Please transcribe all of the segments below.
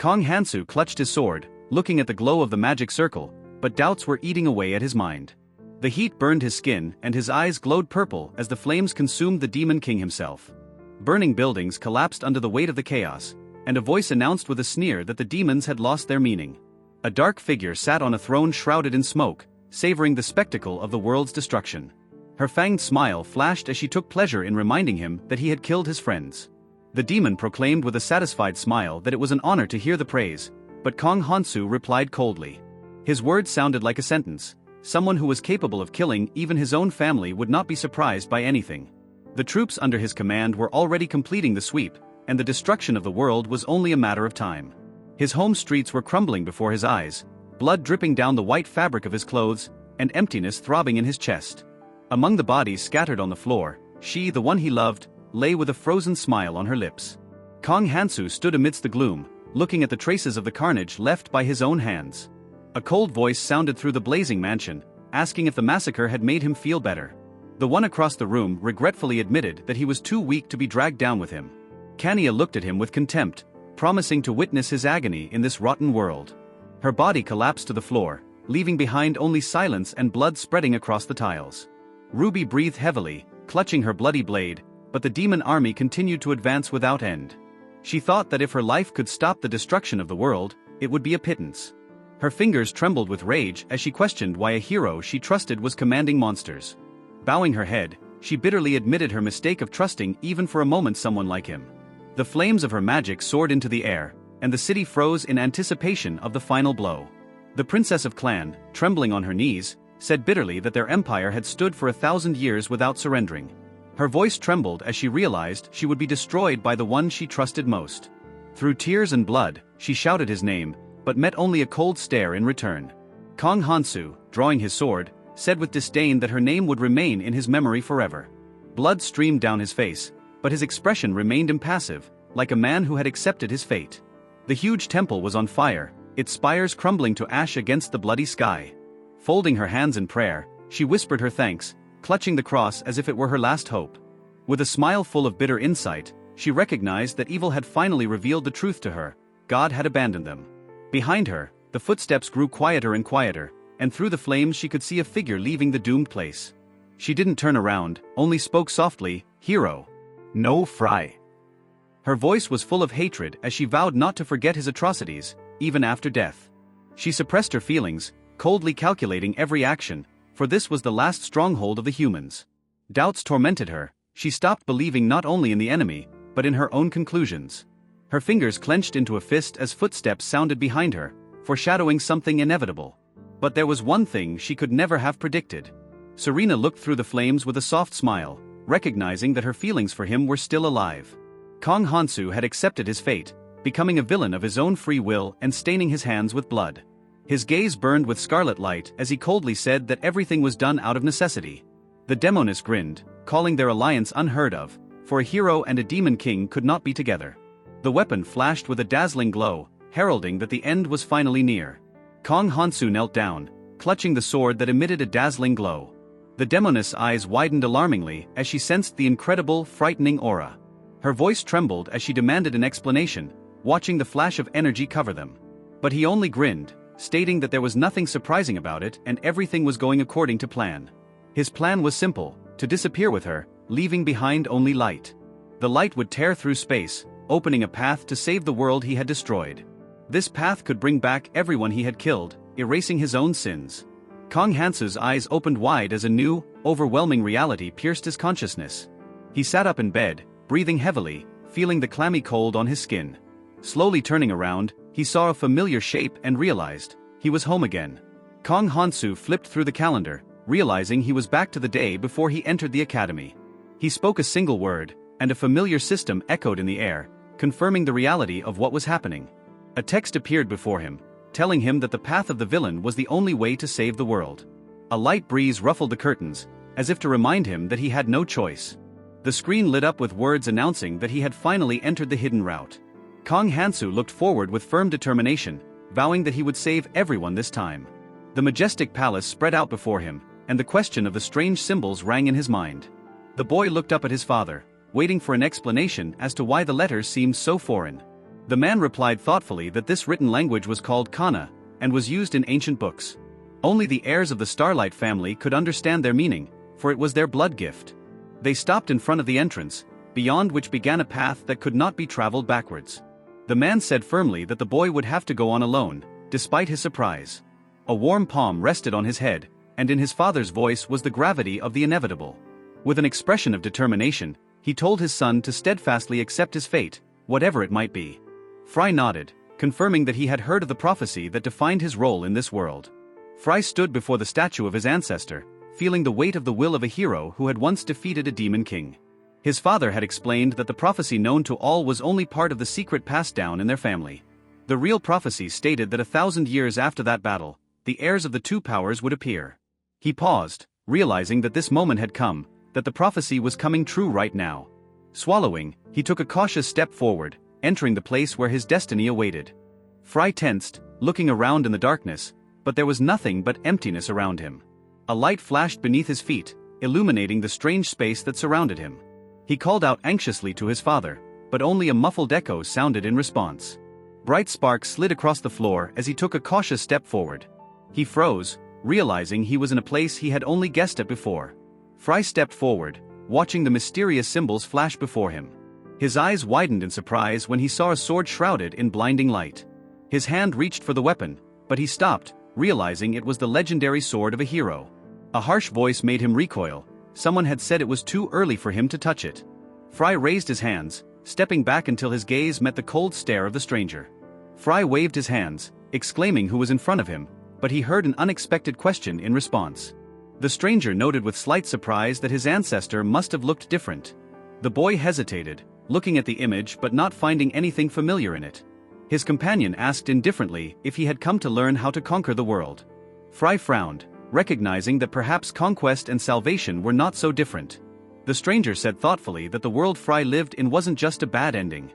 Kong Hansu clutched his sword, looking at the glow of the magic circle, but doubts were eating away at his mind. The heat burned his skin and his eyes glowed purple as the flames consumed the Demon King himself. Burning buildings collapsed under the weight of the chaos, and a voice announced with a sneer that the demons had lost their meaning. A dark figure sat on a throne shrouded in smoke, savoring the spectacle of the world's destruction. Her fanged smile flashed as she took pleasure in reminding him that he had killed his friends. The demon proclaimed with a satisfied smile that it was an honor to hear the praise, but Kong Hansu replied coldly. His words sounded like a sentence. Someone who was capable of killing even his own family would not be surprised by anything. The troops under his command were already completing the sweep, and the destruction of the world was only a matter of time. His home streets were crumbling before his eyes, blood dripping down the white fabric of his clothes, and emptiness throbbing in his chest. Among the bodies scattered on the floor, she, the one he loved, lay with a frozen smile on her lips. Kong Hansu stood amidst the gloom, looking at the traces of the carnage left by his own hands. A cold voice sounded through the blazing mansion, asking if the massacre had made him feel better. The one across the room regretfully admitted that he was too weak to be dragged down with him. Kania looked at him with contempt, promising to witness his agony in this rotten world. Her body collapsed to the floor, leaving behind only silence and blood spreading across the tiles. Ruby breathed heavily, clutching her bloody blade, but the demon army continued to advance without end. She thought that if her life could stop the destruction of the world, it would be a pittance. Her fingers trembled with rage as she questioned why a hero she trusted was commanding monsters. Bowing her head, she bitterly admitted her mistake of trusting even for a moment someone like him. The flames of her magic soared into the air, and the city froze in anticipation of the final blow. The princess of Clan, trembling on her knees, said bitterly that their empire had stood for 1,000 years without surrendering. Her voice trembled as she realized she would be destroyed by the one she trusted most. Through tears and blood, she shouted his name, but met only a cold stare in return. Kong Hansu, drawing his sword, said with disdain that her name would remain in his memory forever. Blood streamed down his face, but his expression remained impassive, like a man who had accepted his fate. The huge temple was on fire, its spires crumbling to ash against the bloody sky. Folding her hands in prayer, she whispered her thanks, clutching the cross as if it were her last hope. With a smile full of bitter insight, she recognized that evil had finally revealed the truth to her. God had abandoned them. Behind her, the footsteps grew quieter and quieter, and through the flames she could see a figure leaving the doomed place. She didn't turn around, only spoke softly, "Hero. No fry." Her voice was full of hatred as she vowed not to forget his atrocities, even after death. She suppressed her feelings, coldly calculating every action, for this was the last stronghold of the humans. Doubts tormented her. She stopped believing not only in the enemy, but in her own conclusions. Her fingers clenched into a fist as footsteps sounded behind her, foreshadowing something inevitable. But there was one thing she could never have predicted. Serena looked through the flames with a soft smile, recognizing that her feelings for him were still alive. Kong Hansu had accepted his fate, becoming a villain of his own free will and staining his hands with blood. His gaze burned with scarlet light as he coldly said that everything was done out of necessity. The demoness grinned, calling their alliance unheard of, for a hero and a demon king could not be together. The weapon flashed with a dazzling glow, heralding that the end was finally near. Kong Hansu knelt down, clutching the sword that emitted a dazzling glow. The demoness' eyes widened alarmingly as she sensed the incredible, frightening aura. Her voice trembled as she demanded an explanation, watching the flash of energy cover them. But he only grinned, stating that there was nothing surprising about it and everything was going according to plan. His plan was simple: to disappear with her, leaving behind only light. The light would tear through space, opening a path to save the world he had destroyed. This path could bring back everyone he had killed, erasing his own sins. Kong Hansu's eyes opened wide as a new, overwhelming reality pierced his consciousness. He sat up in bed, breathing heavily, feeling the clammy cold on his skin. Slowly turning around, he saw a familiar shape and realized he was home again. Kong Hansu flipped through the calendar, realizing he was back to the day before he entered the academy. He spoke a single word, and a familiar system echoed in the air, confirming the reality of what was happening. A text appeared before him, telling him that the path of the villain was the only way to save the world. A light breeze ruffled the curtains, as if to remind him that he had no choice. The screen lit up with words announcing that he had finally entered the hidden route. Kong Hansu looked forward with firm determination, vowing that he would save everyone this time. The majestic palace spread out before him, and the question of the strange symbols rang in his mind. The boy looked up at his father, waiting for an explanation as to why the letters seemed so foreign. The man replied thoughtfully that this written language was called kana, and was used in ancient books. Only the heirs of the Starlight family could understand their meaning, for it was their blood gift. They stopped in front of the entrance, beyond which began a path that could not be traveled backwards. The man said firmly that the boy would have to go on alone, despite his surprise. A warm palm rested on his head, and in his father's voice was the gravity of the inevitable. With an expression of determination, he told his son to steadfastly accept his fate, whatever it might be. Fry nodded, confirming that he had heard of the prophecy that defined his role in this world. Fry stood before the statue of his ancestor, feeling the weight of the will of a hero who had once defeated a demon king. His father had explained that the prophecy known to all was only part of the secret passed down in their family. The real prophecy stated that 1,000 years after that battle, the heirs of the two powers would appear. He paused, realizing that this moment had come, that the prophecy was coming true right now. Swallowing, he took a cautious step forward, entering the place where his destiny awaited. Fry tensed, looking around in the darkness, but there was nothing but emptiness around him. A light flashed beneath his feet, illuminating the strange space that surrounded him. He called out anxiously to his father, but only a muffled echo sounded in response. Bright sparks slid across the floor as he took a cautious step forward. He froze, realizing he was in a place he had only guessed at before. Fry stepped forward, watching the mysterious symbols flash before him. His eyes widened in surprise when he saw a sword shrouded in blinding light. His hand reached for the weapon, but he stopped, realizing it was the legendary sword of a hero. A harsh voice made him recoil. Someone had said it was too early for him to touch it. Fry raised his hands, stepping back until his gaze met the cold stare of the stranger. Fry waved his hands, exclaiming who was in front of him, but he heard an unexpected question in response. The stranger noted with slight surprise that his ancestor must have looked different. The boy hesitated, looking at the image but not finding anything familiar in it. His companion asked indifferently if he had come to learn how to conquer the world. Fry frowned, recognizing that perhaps conquest and salvation were not so different. The stranger said thoughtfully that the world Fry lived in wasn't just a bad ending.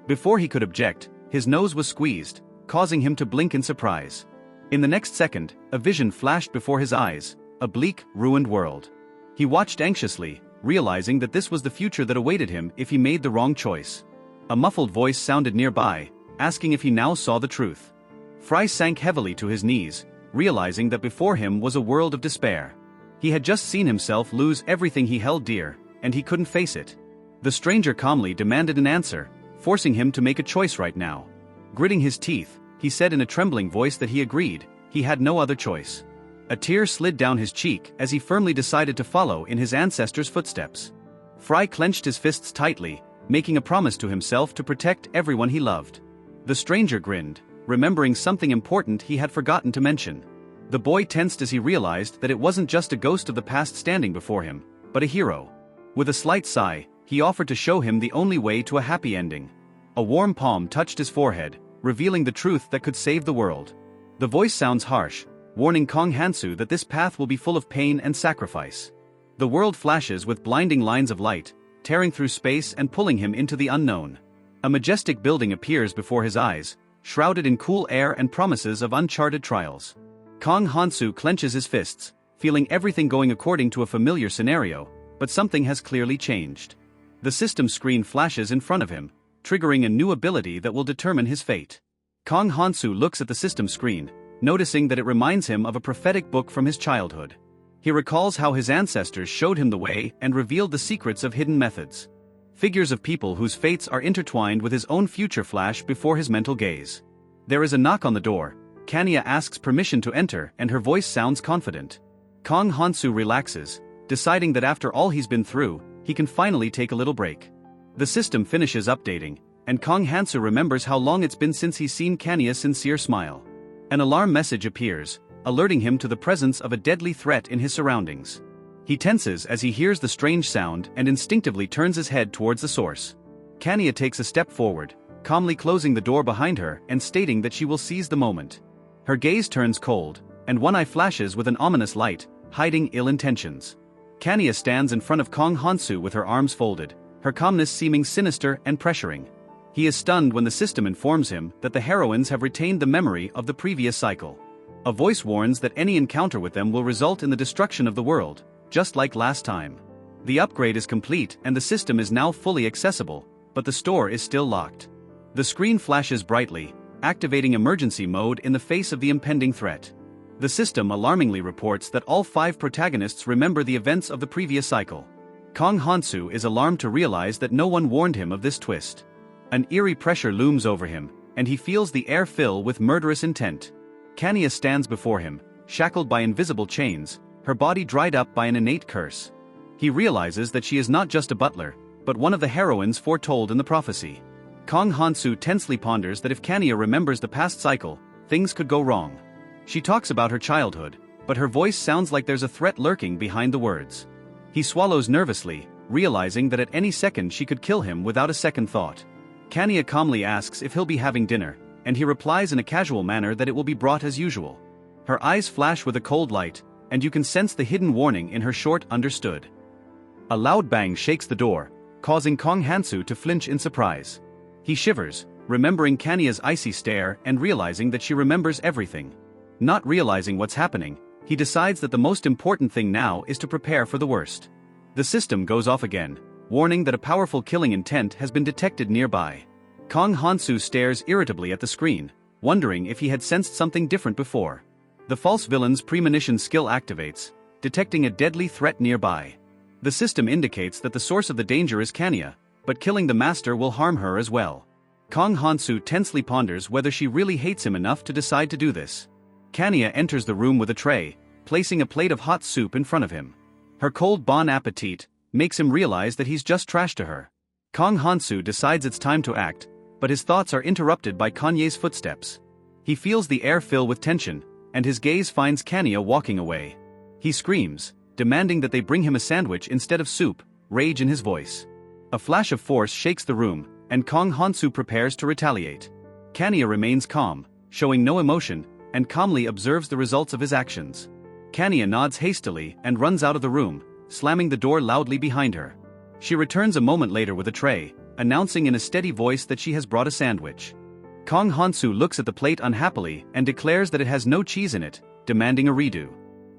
Before he could object, his nose was squeezed, causing him to blink in surprise. In the next second, a vision flashed before his eyes, a bleak, ruined world. He watched anxiously, realizing that this was the future that awaited him if he made the wrong choice. A muffled voice sounded nearby, asking if he now saw the truth. Fry sank heavily to his knees, realizing that before him was a world of despair. He had just seen himself lose everything he held dear, and he couldn't face it. The stranger calmly demanded an answer, forcing him to make a choice right now. Gritting his teeth, he said in a trembling voice that he agreed, he had no other choice. A tear slid down his cheek as he firmly decided to follow in his ancestor's footsteps. Fry clenched his fists tightly, making a promise to himself to protect everyone he loved. The stranger grinned, remembering something important he had forgotten to mention. The boy tensed as he realized that it wasn't just a ghost of the past standing before him, but a hero. With a slight sigh, he offered to show him the only way to a happy ending. A warm palm touched his forehead, revealing the truth that could save the world. The voice sounds harsh, warning Kong Hansu that this path will be full of pain and sacrifice. The world flashes with blinding lines of light, tearing through space and pulling him into the unknown. A majestic building appears before his eyes, shrouded in cool air and promises of uncharted trials. Kong Hansu clenches his fists, feeling everything going according to a familiar scenario, but something has clearly changed. The system screen flashes in front of him, triggering a new ability that will determine his fate. Kong Hansu looks at the system screen, noticing that it reminds him of a prophetic book from his childhood. He recalls how his ancestors showed him the way and revealed the secrets of hidden methods. Figures of people whose fates are intertwined with his own future flash before his mental gaze. There is a knock on the door. Kanya asks permission to enter and her voice sounds confident. Kong Hansu relaxes, deciding that after all he's been through, he can finally take a little break. The system finishes updating, and Kong Hansu remembers how long it's been since he's seen Kanya's sincere smile. An alarm message appears, alerting him to the presence of a deadly threat in his surroundings. He tenses as he hears the strange sound and instinctively turns his head towards the source. Kanya takes a step forward, calmly closing the door behind her and stating that she will seize the moment. Her gaze turns cold, and one eye flashes with an ominous light, hiding ill intentions. Kanya stands in front of Kong Hansu with her arms folded, her calmness seeming sinister and pressuring. He is stunned when the system informs him that the heroines have retained the memory of the previous cycle. A voice warns that any encounter with them will result in the destruction of the world, just like last time. The upgrade is complete and the system is now fully accessible, but the store is still locked. The screen flashes brightly, activating emergency mode in the face of the impending threat. The system alarmingly reports that all 5 protagonists remember the events of the previous cycle. Kong Hansu is alarmed to realize that no one warned him of this twist. An eerie pressure looms over him, and he feels the air fill with murderous intent. Kanya stands before him, shackled by invisible chains, her body dried up by an innate curse. He realizes that she is not just a butler, but one of the heroines foretold in the prophecy. Kong Hansu tensely ponders that if Kanya remembers the past cycle, things could go wrong. She talks about her childhood, but her voice sounds like there's a threat lurking behind the words. He swallows nervously, realizing that at any second she could kill him without a second thought. Kanya calmly asks if he'll be having dinner, and he replies in a casual manner that it will be brought as usual. Her eyes flash with a cold light, and you can sense the hidden warning in her short understood. A loud bang shakes the door, causing Kong Hansu to flinch in surprise. He shivers, remembering Kanya's icy stare and realizing that she remembers everything. Not realizing what's happening, he decides that the most important thing now is to prepare for the worst. The system goes off again, warning that a powerful killing intent has been detected nearby. Kong Hansu stares irritably at the screen, wondering if he had sensed something different before. The false villain's premonition skill activates, detecting a deadly threat nearby. The system indicates that the source of the danger is Kanya, but killing the master will harm her as well. Kong Hansu tensely ponders whether she really hates him enough to decide to do this. Kanya enters the room with a tray, placing a plate of hot soup in front of him. Her cold bon appetit makes him realize that he's just trash to her. Kong Hansu decides it's time to act, but his thoughts are interrupted by Kanye's footsteps. He feels the air fill with tension, and his gaze finds Kanya walking away. He screams, demanding that they bring him a sandwich instead of soup, rage in his voice. A flash of force shakes the room, and Kong Hansu prepares to retaliate. Kanya remains calm, showing no emotion, and calmly observes the results of his actions. Kanya nods hastily and runs out of the room, slamming the door loudly behind her. She returns a moment later with a tray, announcing in a steady voice that she has brought a sandwich. Kong Hansu looks at the plate unhappily and declares that it has no cheese in it, demanding a redo.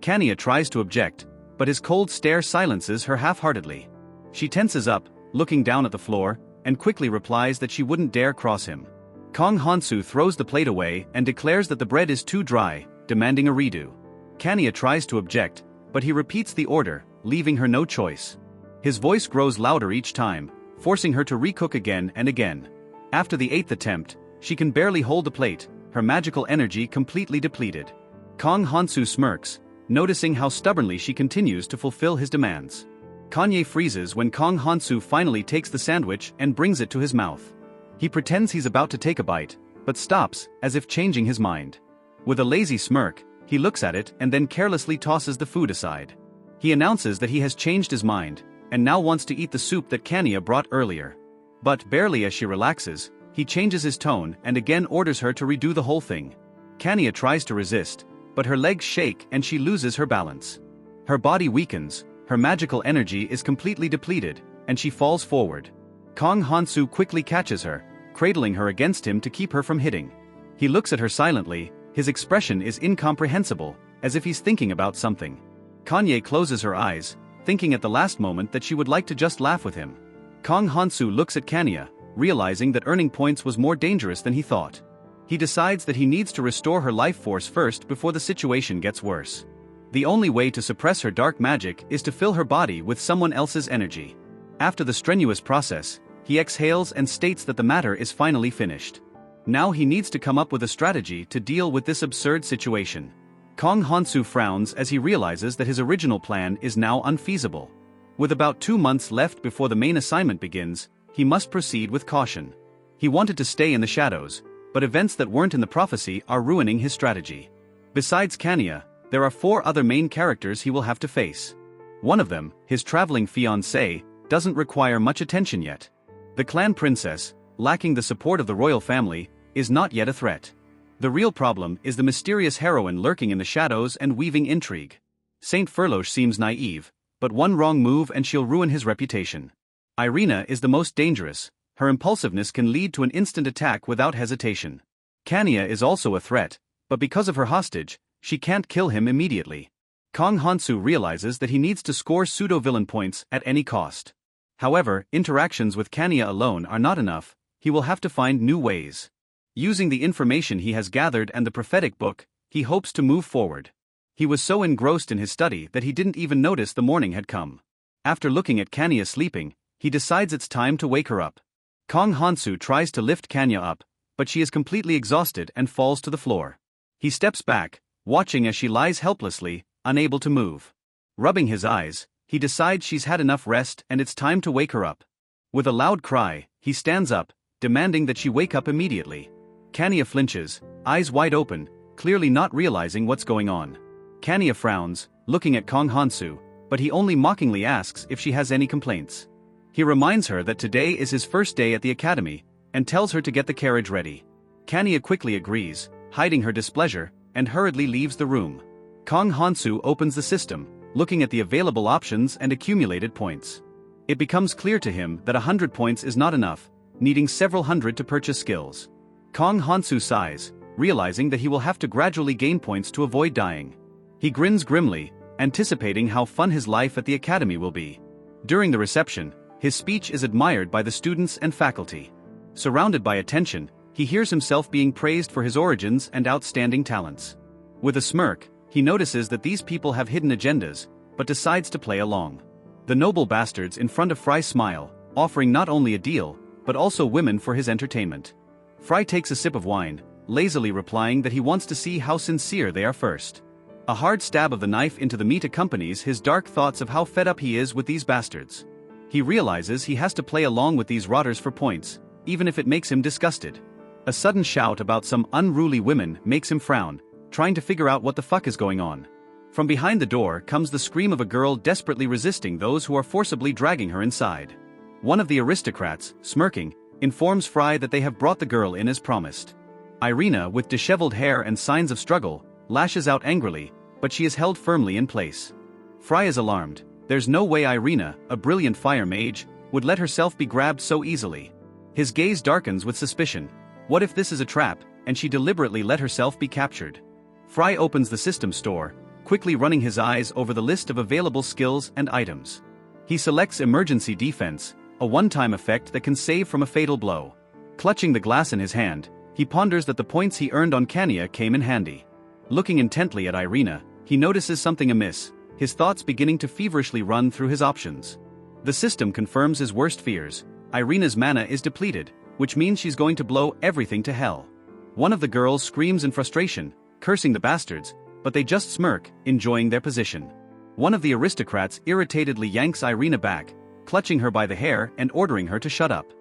Kanya tries to object, but his cold stare silences her half-heartedly. She tenses up, looking down at the floor, and quickly replies that she wouldn't dare cross him. Kong Hansu throws the plate away and declares that the bread is too dry, demanding a redo. Kanya tries to object, but he repeats the order, leaving her no choice. His voice grows louder each time, forcing her to recook again and again. After the 8th attempt, she can barely hold the plate, her magical energy completely depleted. Kong Hansu smirks, noticing how stubbornly she continues to fulfill his demands. Kanye freezes when Kong Hansu finally takes the sandwich and brings it to his mouth. He pretends he's about to take a bite, but stops, as if changing his mind. With a lazy smirk, he looks at it and then carelessly tosses the food aside. He announces that he has changed his mind, and now wants to eat the soup that Kanya brought earlier. But barely as she relaxes, he changes his tone and again orders her to redo the whole thing. Kanya tries to resist, but her legs shake and she loses her balance. Her body weakens, her magical energy is completely depleted, and she falls forward. Kong Hansu quickly catches her, cradling her against him to keep her from hitting. He looks at her silently, his expression is incomprehensible, as if he's thinking about something. Kanye closes her eyes, thinking at the last moment that she would like to just laugh with him. Kong Hansu looks at Kanya, realizing that earning points was more dangerous than he thought. He decides that he needs to restore her life force first before the situation gets worse. The only way to suppress her dark magic is to fill her body with someone else's energy. After the strenuous process, he exhales and states that the matter is finally finished. Now he needs to come up with a strategy to deal with this absurd situation. Kong Hansu frowns as he realizes that his original plan is now unfeasible. With about 2 months left before the main assignment begins, he must proceed with caution. He wanted to stay in the shadows, but events that weren't in the prophecy are ruining his strategy. Besides Kanya, there are 4 other main characters he will have to face. One of them, his traveling fiancée, doesn't require much attention yet. The clan princess, lacking the support of the royal family, is not yet a threat. The real problem is the mysterious heroine lurking in the shadows and weaving intrigue. Saint Furloche seems naive, but one wrong move and she'll ruin his reputation. Irina is the most dangerous, her impulsiveness can lead to an instant attack without hesitation. Kanya is also a threat, but because of her hostage, she can't kill him immediately. Kong Hansu realizes that he needs to score pseudo-villain points at any cost. However, interactions with Kanya alone are not enough, he will have to find new ways. Using the information he has gathered and the prophetic book, he hopes to move forward. He was so engrossed in his study that he didn't even notice the morning had come. After looking at Kanya sleeping, he decides it's time to wake her up. Kong Hansu tries to lift Kanya up, but she is completely exhausted and falls to the floor. He steps back, watching as she lies helplessly, unable to move. Rubbing his eyes, he decides she's had enough rest and it's time to wake her up. With a loud cry, he stands up, demanding that she wake up immediately. Kanya flinches, eyes wide open, clearly not realizing what's going on. Kanya frowns, looking at Kong Hansu, but he only mockingly asks if she has any complaints. He reminds her that today is his first day at the academy, and tells her to get the carriage ready. Kanya quickly agrees, hiding her displeasure, and hurriedly leaves the room. Kong Hansu opens the system, looking at the available options and accumulated points. It becomes clear to him that 100 points is not enough, needing several hundred to purchase skills. Kong Hansu sighs, realizing that he will have to gradually gain points to avoid dying. He grins grimly, anticipating how fun his life at the academy will be. During the reception, his speech is admired by the students and faculty. Surrounded by attention, he hears himself being praised for his origins and outstanding talents. With a smirk, he notices that these people have hidden agendas, but decides to play along. The noble bastards in front of Fry smile, offering not only a deal, but also women for his entertainment. Fry takes a sip of wine, lazily replying that he wants to see how sincere they are first. A hard stab of the knife into the meat accompanies his dark thoughts of how fed up he is with these bastards. He realizes he has to play along with these rotters for points, even if it makes him disgusted. A sudden shout about some unruly women makes him frown, trying to figure out what the fuck is going on. From behind the door comes the scream of a girl desperately resisting those who are forcibly dragging her inside. One of the aristocrats, smirking, informs Fry that they have brought the girl in as promised. Irina, with disheveled hair and signs of struggle, lashes out angrily, but she is held firmly in place. Fry is alarmed. There's no way Irina, a brilliant fire mage, would let herself be grabbed so easily. His gaze darkens with suspicion. What if this is a trap, and she deliberately let herself be captured? Fry opens the system store, quickly running his eyes over the list of available skills and items. He selects Emergency Defense, a one-time effect that can save from a fatal blow. Clutching the glass in his hand, he ponders that the points he earned on Kanya came in handy. Looking intently at Irina, he notices something amiss, his thoughts beginning to feverishly run through his options. The system confirms his worst fears. Irina's mana is depleted, which means she's going to blow everything to hell. One of the girls screams in frustration, cursing the bastards, but they just smirk, enjoying their position. One of the aristocrats irritatedly yanks Irina back, clutching her by the hair and ordering her to shut up.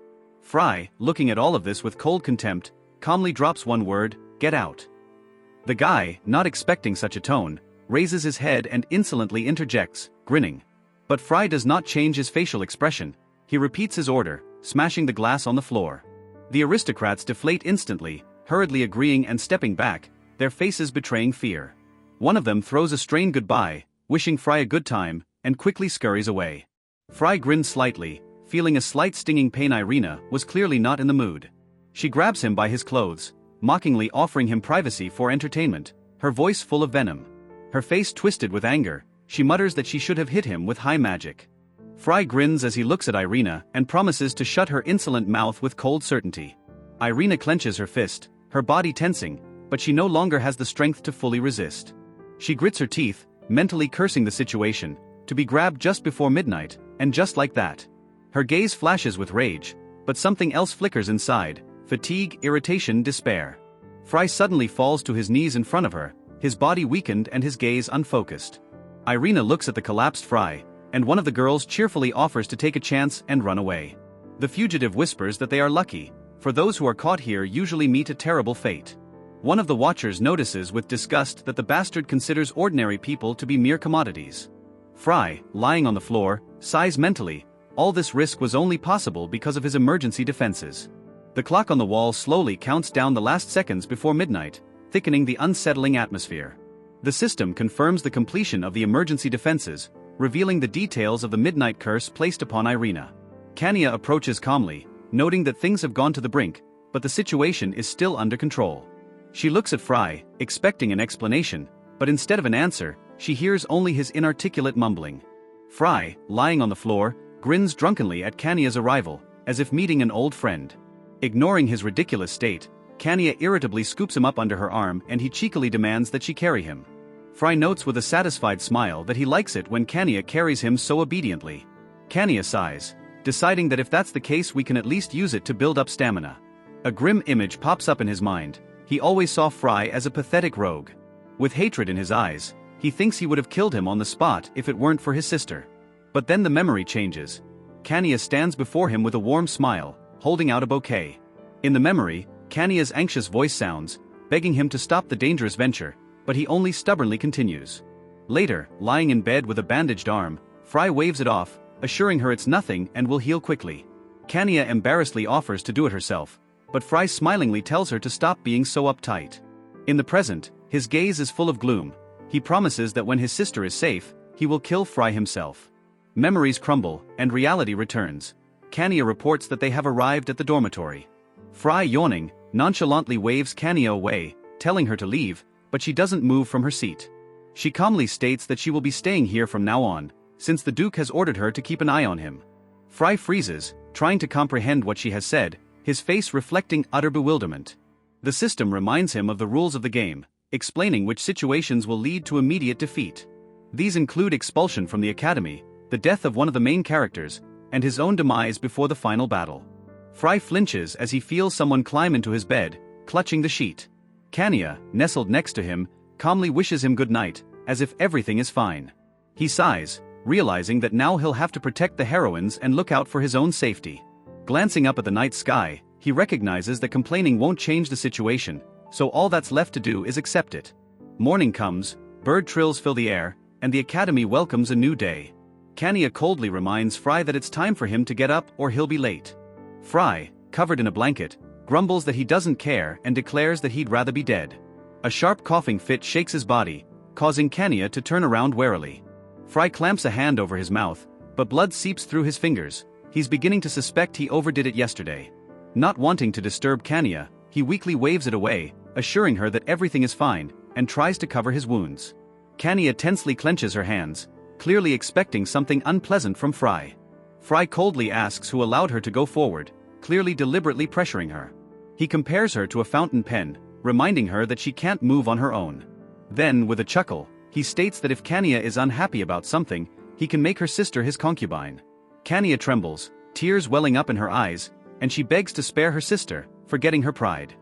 Fry, looking at all of this with cold contempt, calmly drops one word, "Get out." The guy, not expecting such a tone, raises his head and insolently interjects, grinning. But Fry does not change his facial expression. He repeats his order, smashing the glass on the floor. The aristocrats deflate instantly, hurriedly agreeing and stepping back, their faces betraying fear. One of them throws a strained goodbye, wishing Fry a good time, and quickly scurries away. Fry grins slightly, feeling a slight stinging pain. Irina was clearly not in the mood. She grabs him by his clothes, mockingly offering him privacy for entertainment, her voice full of venom. Her face twisted with anger, she mutters that she should have hit him with high magic. Fry grins as he looks at Irina and promises to shut her insolent mouth with cold certainty. Irina clenches her fist, her body tensing, but she no longer has the strength to fully resist. She grits her teeth, mentally cursing the situation, to be grabbed just before midnight, and just like that. Her gaze flashes with rage, but something else flickers inside, fatigue, irritation, despair. Fry suddenly falls to his knees in front of her, his body weakened and his gaze unfocused. Irina looks at the collapsed Fry, and one of the girls cheerfully offers to take a chance and run away. The fugitive whispers that they are lucky, for those who are caught here usually meet a terrible fate. One of the watchers notices with disgust that the bastard considers ordinary people to be mere commodities. Fry, lying on the floor, sighs mentally. All this risk was only possible because of his emergency defenses. The clock on the wall slowly counts down the last seconds before midnight, thickening the unsettling atmosphere. The system confirms the completion of the emergency defenses, revealing the details of the midnight curse placed upon Irina. Kanya approaches calmly, noting that things have gone to the brink, but the situation is still under control. She looks at Fry, expecting an explanation, but instead of an answer, she hears only his inarticulate mumbling. Fry, lying on the floor, grins drunkenly at Kanya's arrival, as if meeting an old friend. Ignoring his ridiculous state, Kanya irritably scoops him up under her arm and he cheekily demands that she carry him. Fry notes with a satisfied smile that he likes it when Kanya carries him so obediently. Kanya sighs, deciding that if that's the case we can at least use it to build up stamina. A grim image pops up in his mind. He always saw Fry as a pathetic rogue. With hatred in his eyes, he thinks he would have killed him on the spot if it weren't for his sister. But then the memory changes. Kanya stands before him with a warm smile, holding out a bouquet. In the memory, Kanya's anxious voice sounds, begging him to stop the dangerous venture, but he only stubbornly continues. Later, lying in bed with a bandaged arm, Fry waves it off, assuring her it's nothing and will heal quickly. Kanya embarrassedly offers to do it herself, but Fry smilingly tells her to stop being so uptight. In the present, his gaze is full of gloom. He promises that when his sister is safe, he will kill Fry himself. Memories crumble, and reality returns. Kanya reports that they have arrived at the dormitory. Fry, yawning, nonchalantly waves Kanya away, telling her to leave, but she doesn't move from her seat. She calmly states that she will be staying here from now on, since the Duke has ordered her to keep an eye on him. Fry freezes, trying to comprehend what she has said, his face reflecting utter bewilderment. The system reminds him of the rules of the game, explaining which situations will lead to immediate defeat. These include expulsion from the academy, the death of one of the main characters, and his own demise before the final battle. Fry flinches as he feels someone climb into his bed, clutching the sheet. Kanya, nestled next to him, calmly wishes him good night, as if everything is fine. He sighs, realizing that now he'll have to protect the heroines and look out for his own safety. Glancing up at the night sky, he recognizes that complaining won't change the situation, so all that's left to do is accept it. Morning comes, bird trills fill the air, and the academy welcomes a new day. Kanya coldly reminds Fry that it's time for him to get up or he'll be late. Fry, covered in a blanket, grumbles that he doesn't care and declares that he'd rather be dead. A sharp coughing fit shakes his body, causing Kanya to turn around warily. Fry clamps a hand over his mouth, but blood seeps through his fingers. He's beginning to suspect he overdid it yesterday. Not wanting to disturb Kanya, he weakly waves it away, assuring her that everything is fine, and tries to cover his wounds. Kanya tensely clenches her hands, clearly expecting something unpleasant from Fry. Fry coldly asks who allowed her to go forward, clearly deliberately pressuring her. He compares her to a fountain pen, reminding her that she can't move on her own. Then, with a chuckle, he states that if Kanya is unhappy about something, he can make her sister his concubine. Kanya trembles, tears welling up in her eyes, and she begs to spare her sister, forgetting her pride.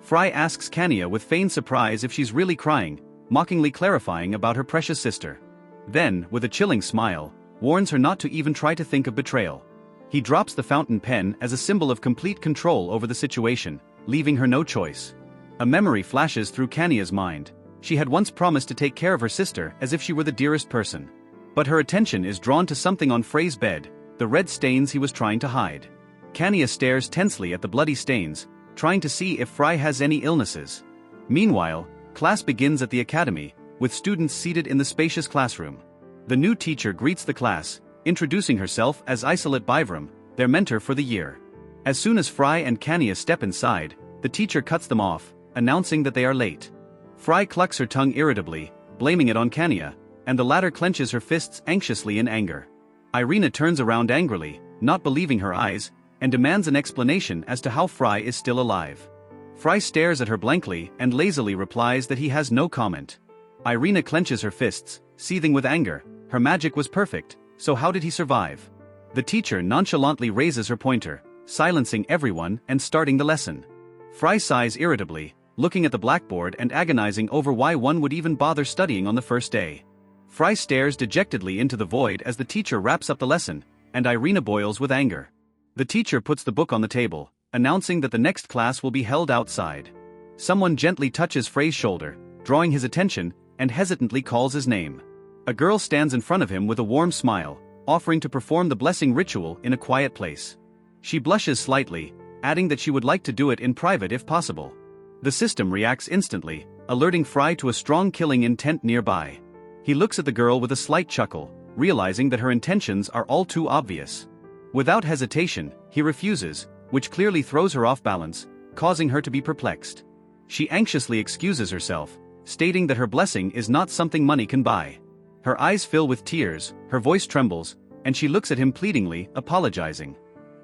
Fry asks Kanya with feigned surprise if she's really crying, mockingly clarifying about her precious sister. Then, with a chilling smile, warns her not to even try to think of betrayal. He drops the fountain pen as a symbol of complete control over the situation, leaving her no choice. A memory flashes through Kanya's mind. She had once promised to take care of her sister as if she were the dearest person. But her attention is drawn to something on Frey's bed, the red stains he was trying to hide. Kanya stares tensely at the bloody stains, trying to see if Fry has any illnesses. Meanwhile, class begins at the academy, with students seated in the spacious classroom. The new teacher greets the class, introducing herself as Isolet Bivram, their mentor for the year. As soon as Fry and Kanya step inside, the teacher cuts them off, announcing that they are late. Fry clucks her tongue irritably, blaming it on Kanya, and the latter clenches her fists anxiously in anger. Irina turns around angrily, not believing her eyes, and demands an explanation as to how Fry is still alive. Fry stares at her blankly and lazily replies that he has no comment. Irina clenches her fists, seething with anger. Her magic was perfect, so how did he survive? The teacher nonchalantly raises her pointer, silencing everyone and starting the lesson. Fry sighs irritably, looking at the blackboard and agonizing over why one would even bother studying on the first day. Fry stares dejectedly into the void as the teacher wraps up the lesson, and Irina boils with anger. The teacher puts the book on the table, announcing that the next class will be held outside. Someone gently touches Frey's shoulder, drawing his attention, and hesitantly calls his name. A girl stands in front of him with a warm smile, offering to perform the blessing ritual in a quiet place. She blushes slightly, adding that she would like to do it in private if possible. The system reacts instantly, alerting Fry to a strong killing intent nearby. He looks at the girl with a slight chuckle, realizing that her intentions are all too obvious. Without hesitation, he refuses, which clearly throws her off balance, causing her to be perplexed. She anxiously excuses herself, stating that her blessing is not something money can buy. Her eyes fill with tears, her voice trembles, and she looks at him pleadingly, apologizing.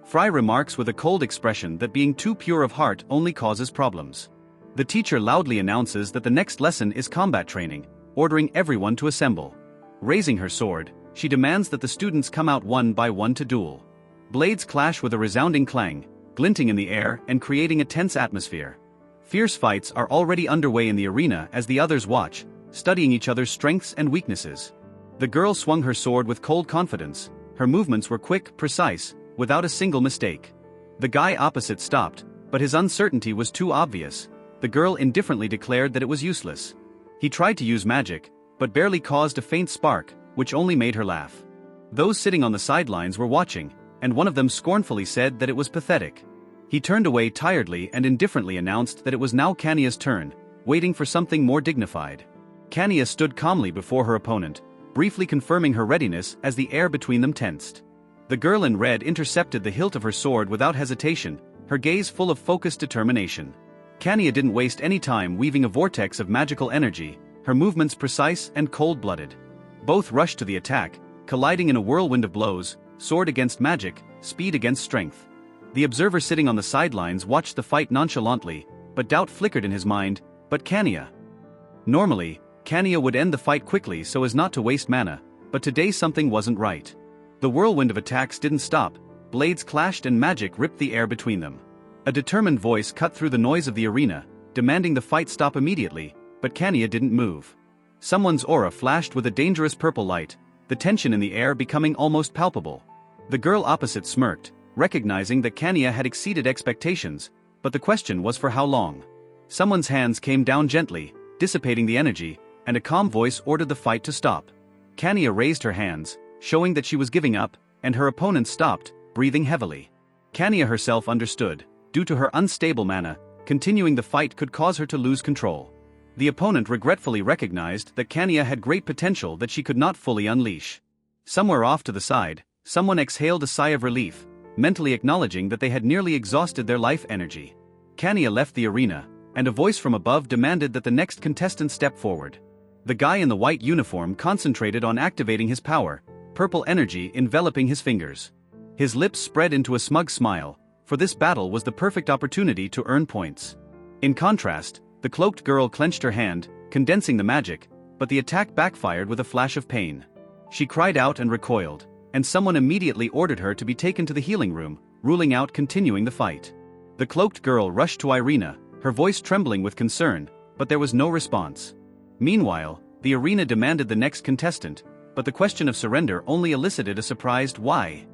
Fry remarks with a cold expression that being too pure of heart only causes problems. The teacher loudly announces that the next lesson is combat training, ordering everyone to assemble. Raising her sword, she demands that the students come out one by one to duel. Blades clash with a resounding clang, glinting in the air and creating a tense atmosphere. Fierce fights are already underway in the arena as the others watch, studying each other's strengths and weaknesses. The girl swung her sword with cold confidence. Her movements were quick, precise, without a single mistake. The guy opposite stopped, but his uncertainty was too obvious. The girl indifferently declared that it was useless. He tried to use magic, but barely caused a faint spark, which only made her laugh. Those sitting on the sidelines were watching, and one of them scornfully said that it was pathetic. He turned away tiredly and indifferently announced that it was now Kania's turn, waiting for something more dignified. Kania stood calmly before her opponent, briefly confirming her readiness as the air between them tensed. The girl in red intercepted the hilt of her sword without hesitation, her gaze full of focused determination. Kania didn't waste any time weaving a vortex of magical energy, her movements precise and cold-blooded. Both rushed to the attack, colliding in a whirlwind of blows, sword against magic, speed against strength. The observer sitting on the sidelines watched the fight nonchalantly, but doubt flickered in his mind. But Kania? Normally, Kania would end the fight quickly so as not to waste mana, but today something wasn't right. The whirlwind of attacks didn't stop, blades clashed and magic ripped the air between them. A determined voice cut through the noise of the arena, demanding the fight stop immediately, but Kania didn't move. Someone's aura flashed with a dangerous purple light, the tension in the air becoming almost palpable. The girl opposite smirked, recognizing that Kania had exceeded expectations, but the question was for how long. Someone's hands came down gently, dissipating the energy, and a calm voice ordered the fight to stop. Kania raised her hands, showing that she was giving up, and her opponent stopped, breathing heavily. Kania herself understood, due to her unstable mana, continuing the fight could cause her to lose control. The opponent regretfully recognized that Kania had great potential that she could not fully unleash. Somewhere off to the side, someone exhaled a sigh of relief, mentally acknowledging that they had nearly exhausted their life energy. Kania left the arena, and a voice from above demanded that the next contestant step forward. The guy in the white uniform concentrated on activating his power, purple energy enveloping his fingers. His lips spread into a smug smile, for this battle was the perfect opportunity to earn points. In contrast, the cloaked girl clenched her hand, condensing the magic, but the attack backfired with a flash of pain. She cried out and recoiled, and someone immediately ordered her to be taken to the healing room, ruling out continuing the fight. The cloaked girl rushed to Irina, her voice trembling with concern, but there was no response. Meanwhile, the arena demanded the next contestant, but the question of surrender only elicited a surprised "why?"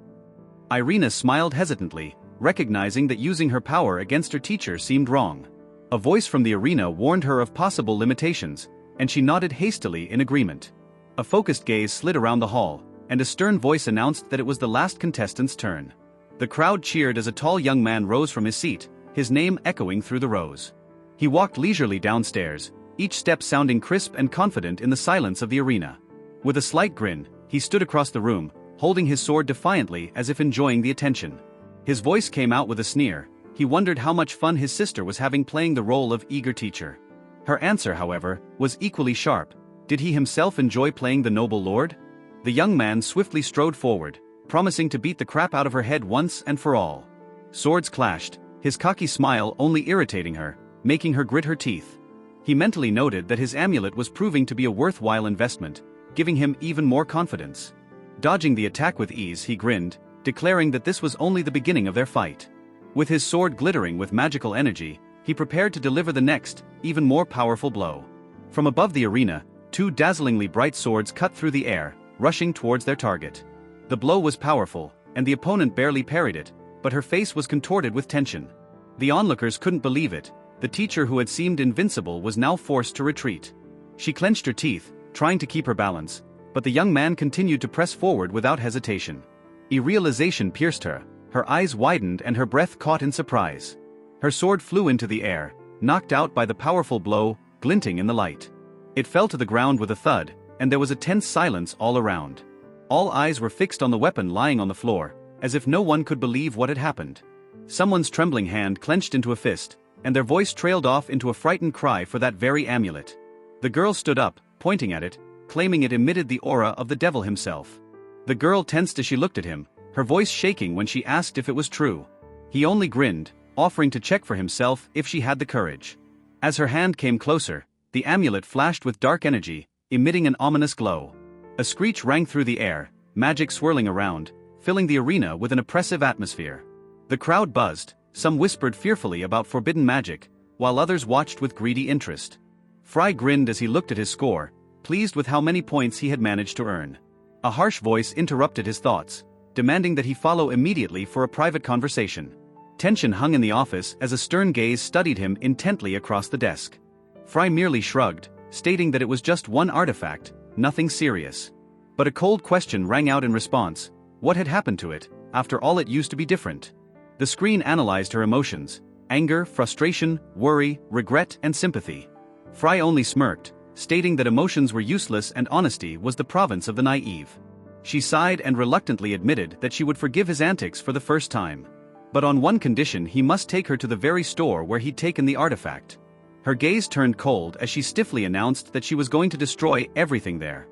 Irina smiled hesitantly, recognizing that using her power against her teacher seemed wrong. A voice from the arena warned her of possible limitations, and she nodded hastily in agreement. A focused gaze slid around the hall, and a stern voice announced that it was the last contestant's turn. The crowd cheered as a tall young man rose from his seat, his name echoing through the rows. He walked leisurely downstairs, each step sounding crisp and confident in the silence of the arena. With a slight grin, he stood across the room, holding his sword defiantly as if enjoying the attention. His voice came out with a sneer. He wondered how much fun his sister was having playing the role of eager teacher. Her answer, however, was equally sharp. Did he himself enjoy playing the noble lord? The young man swiftly strode forward, promising to beat the crap out of her head once and for all. Swords clashed, his cocky smile only irritating her, making her grit her teeth. He mentally noted that his amulet was proving to be a worthwhile investment, giving him even more confidence. Dodging the attack with ease, he grinned, declaring that this was only the beginning of their fight. With his sword glittering with magical energy, he prepared to deliver the next, even more powerful blow. From above the arena, two dazzlingly bright swords cut through the air, rushing towards their target. The blow was powerful, and the opponent barely parried it, but her face was contorted with tension. The onlookers couldn't believe it. The teacher who had seemed invincible was now forced to retreat. She clenched her teeth, trying to keep her balance, but the young man continued to press forward without hesitation. A realization pierced her, her eyes widened and her breath caught in surprise. Her sword flew into the air, knocked out by the powerful blow, glinting in the light. It fell to the ground with a thud, and there was a tense silence all around. All eyes were fixed on the weapon lying on the floor, as if no one could believe what had happened. Someone's trembling hand clenched into a fist, and their voice trailed off into a frightened cry for that very amulet. The girl stood up, pointing at it, claiming it emitted the aura of the devil himself. The girl tensed as she looked at him, her voice shaking when she asked if it was true. He only grinned, offering to check for himself if she had the courage. As her hand came closer, the amulet flashed with dark energy, emitting an ominous glow. A screech rang through the air, magic swirling around, filling the arena with an oppressive atmosphere. The crowd buzzed, some whispered fearfully about forbidden magic, while others watched with greedy interest. Fry grinned as he looked at his score, pleased with how many points he had managed to earn. A harsh voice interrupted his thoughts, demanding that he follow immediately for a private conversation. Tension hung in the office as a stern gaze studied him intently across the desk. Fry merely shrugged, stating that it was just one artifact, nothing serious. But a cold question rang out in response: what had happened to it? After all, it used to be different. The screen analyzed her emotions: anger, frustration, worry, regret, and sympathy. Fry only smirked, stating that emotions were useless and honesty was the province of the naive. She sighed and reluctantly admitted that she would forgive his antics for the first time. But on one condition: he must take her to the very store where he'd taken the artifact. Her gaze turned cold as she stiffly announced that she was going to destroy everything there.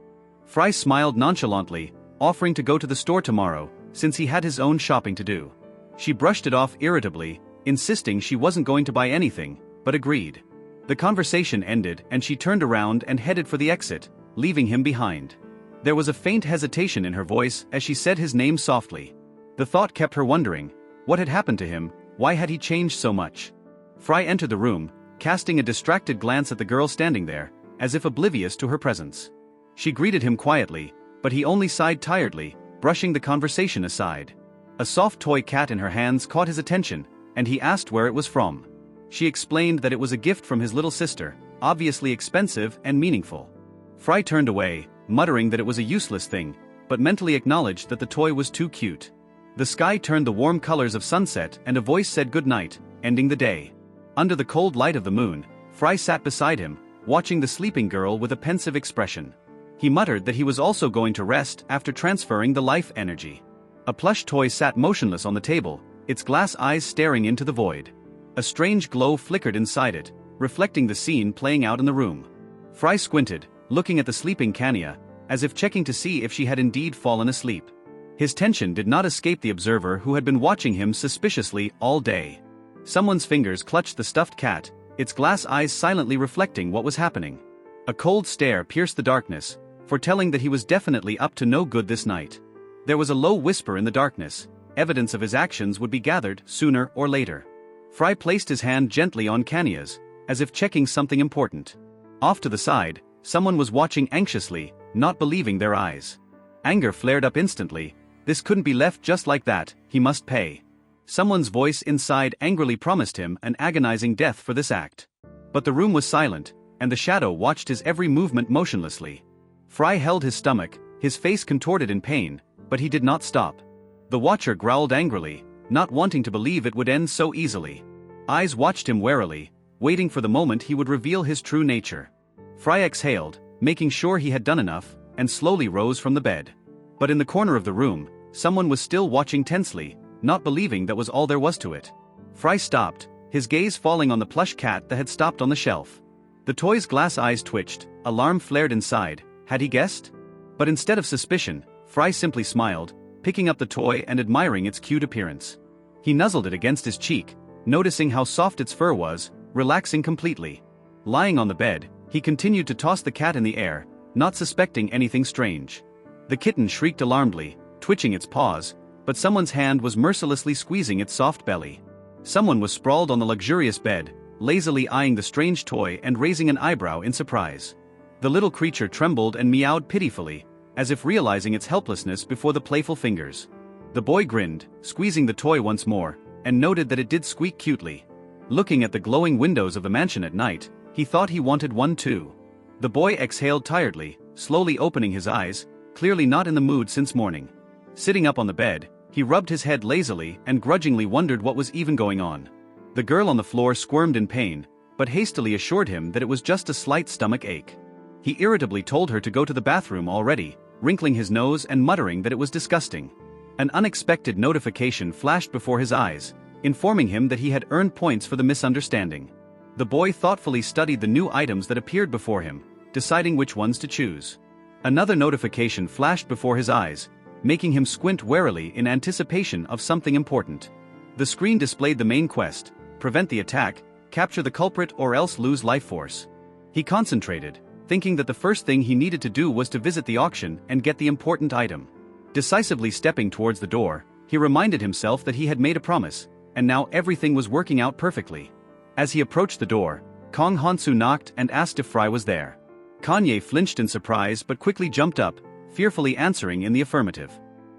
Fry smiled nonchalantly, offering to go to the store tomorrow, since he had his own shopping to do. She brushed it off irritably, insisting she wasn't going to buy anything, but agreed. The conversation ended and she turned around and headed for the exit, leaving him behind. There was a faint hesitation in her voice as she said his name softly. The thought kept her wondering, what had happened to him, why had he changed so much? Fry entered the room, casting a distracted glance at the girl standing there, as if oblivious to her presence. She greeted him quietly, but he only sighed tiredly, brushing the conversation aside. A soft toy cat in her hands caught his attention, and he asked where it was from. She explained that it was a gift from his little sister, obviously expensive and meaningful. Fry turned away, muttering that it was a useless thing, but mentally acknowledged that the toy was too cute. The sky turned the warm colors of sunset and a voice said goodnight, ending the day. Under the cold light of the moon, Fry sat beside him, watching the sleeping girl with a pensive expression. He muttered that he was also going to rest after transferring the life energy. A plush toy sat motionless on the table, its glass eyes staring into the void. A strange glow flickered inside it, reflecting the scene playing out in the room. Fry squinted, looking at the sleeping Kanya, as if checking to see if she had indeed fallen asleep. His tension did not escape the observer who had been watching him suspiciously all day. Someone's fingers clutched the stuffed cat, its glass eyes silently reflecting what was happening. A cold stare pierced the darkness, foretelling that he was definitely up to no good this night. There was a low whisper in the darkness: evidence of his actions would be gathered sooner or later. Fry placed his hand gently on Kanya's, as if checking something important. Off to the side, someone was watching anxiously, not believing their eyes. Anger flared up instantly. This couldn't be left just like that, he must pay. Someone's voice inside angrily promised him an agonizing death for this act. But the room was silent, and the shadow watched his every movement motionlessly. Fry held his stomach, his face contorted in pain, but he did not stop. The watcher growled angrily, not wanting to believe it would end so easily. Eyes watched him warily, waiting for the moment he would reveal his true nature. Fry exhaled, making sure he had done enough, and slowly rose from the bed. But in the corner of the room, someone was still watching tensely, not believing that was all there was to it. Fry stopped, his gaze falling on the plush cat that had stopped on the shelf. The toy's glass eyes twitched, alarm flared inside. Had he guessed? But instead of suspicion, Fry simply smiled, picking up the toy and admiring its cute appearance. He nuzzled it against his cheek, noticing how soft its fur was, relaxing completely. Lying on the bed, he continued to toss the cat in the air, not suspecting anything strange. The kitten shrieked alarmedly, twitching its paws, but someone's hand was mercilessly squeezing its soft belly. Someone was sprawled on the luxurious bed, lazily eyeing the strange toy and raising an eyebrow in surprise. The little creature trembled and meowed pitifully, as if realizing its helplessness before the playful fingers. The boy grinned, squeezing the toy once more, and noted that it did squeak cutely. Looking at the glowing windows of the mansion at night, he thought he wanted one too. The boy exhaled tiredly, slowly opening his eyes, clearly not in the mood since morning. Sitting up on the bed, he rubbed his head lazily and grudgingly wondered what was even going on. The girl on the floor squirmed in pain, but hastily assured him that it was just a slight stomach ache. He irritably told her to go to the bathroom already, wrinkling his nose and muttering that it was disgusting. An unexpected notification flashed before his eyes, informing him that he had earned points for the misunderstanding. The boy thoughtfully studied the new items that appeared before him, deciding which ones to choose. Another notification flashed before his eyes, making him squint warily in anticipation of something important. The screen displayed the main quest: prevent the attack, capture the culprit or else lose life force. He concentrated, thinking that the first thing he needed to do was to visit the auction and get the important item. Decisively stepping towards the door, he reminded himself that he had made a promise, and now everything was working out perfectly. As he approached the door, Kong Hansu knocked and asked if Fry was there. Kanye flinched in surprise but quickly jumped up, fearfully answering in the affirmative.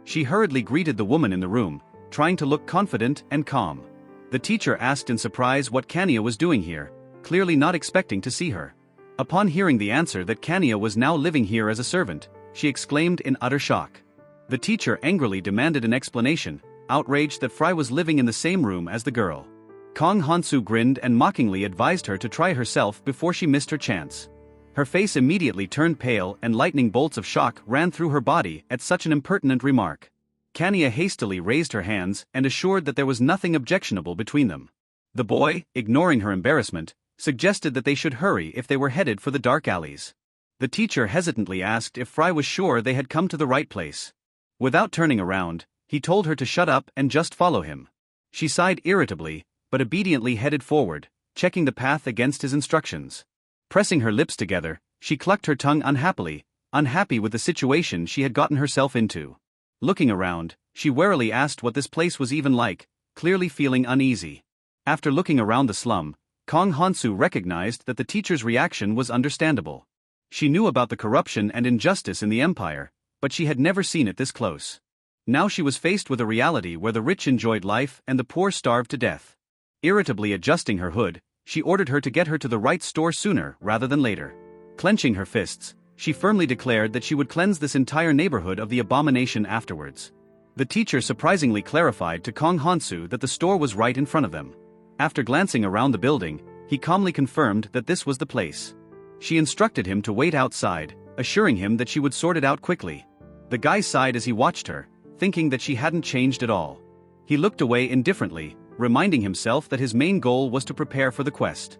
She hurriedly greeted the woman in the room, trying to look confident and calm. The teacher asked in surprise what Kanya was doing here, clearly not expecting to see her. Upon hearing the answer that Kanya was now living here as a servant, she exclaimed in utter shock. The teacher angrily demanded an explanation, outraged that Fry was living in the same room as the girl. Kong Hansu grinned and mockingly advised her to try herself before she missed her chance. Her face immediately turned pale and lightning bolts of shock ran through her body at such an impertinent remark. Kanya hastily raised her hands and assured that there was nothing objectionable between them. The boy, ignoring her embarrassment, suggested that they should hurry if they were headed for the dark alleys. The teacher hesitantly asked if Fry was sure they had come to the right place. Without turning around, he told her to shut up and just follow him. She sighed irritably, but obediently headed forward, checking the path against his instructions. Pressing her lips together, she clucked her tongue unhappily, unhappy with the situation she had gotten herself into. Looking around, she warily asked what this place was even like, clearly feeling uneasy. After looking around the slum, Kong Hansu recognized that the teacher's reaction was understandable. She knew about the corruption and injustice in the empire, but she had never seen it this close. Now she was faced with a reality where the rich enjoyed life and the poor starved to death. Irritably adjusting her hood, she ordered her to get her to the right store sooner rather than later. Clenching her fists, she firmly declared that she would cleanse this entire neighborhood of the abomination afterwards. The teacher surprisingly clarified to Kong Hansu that the store was right in front of them. After glancing around the building, he calmly confirmed that this was the place. She instructed him to wait outside, assuring him that she would sort it out quickly. The guy sighed as he watched her, thinking that she hadn't changed at all. He looked away indifferently, reminding himself that his main goal was to prepare for the quest.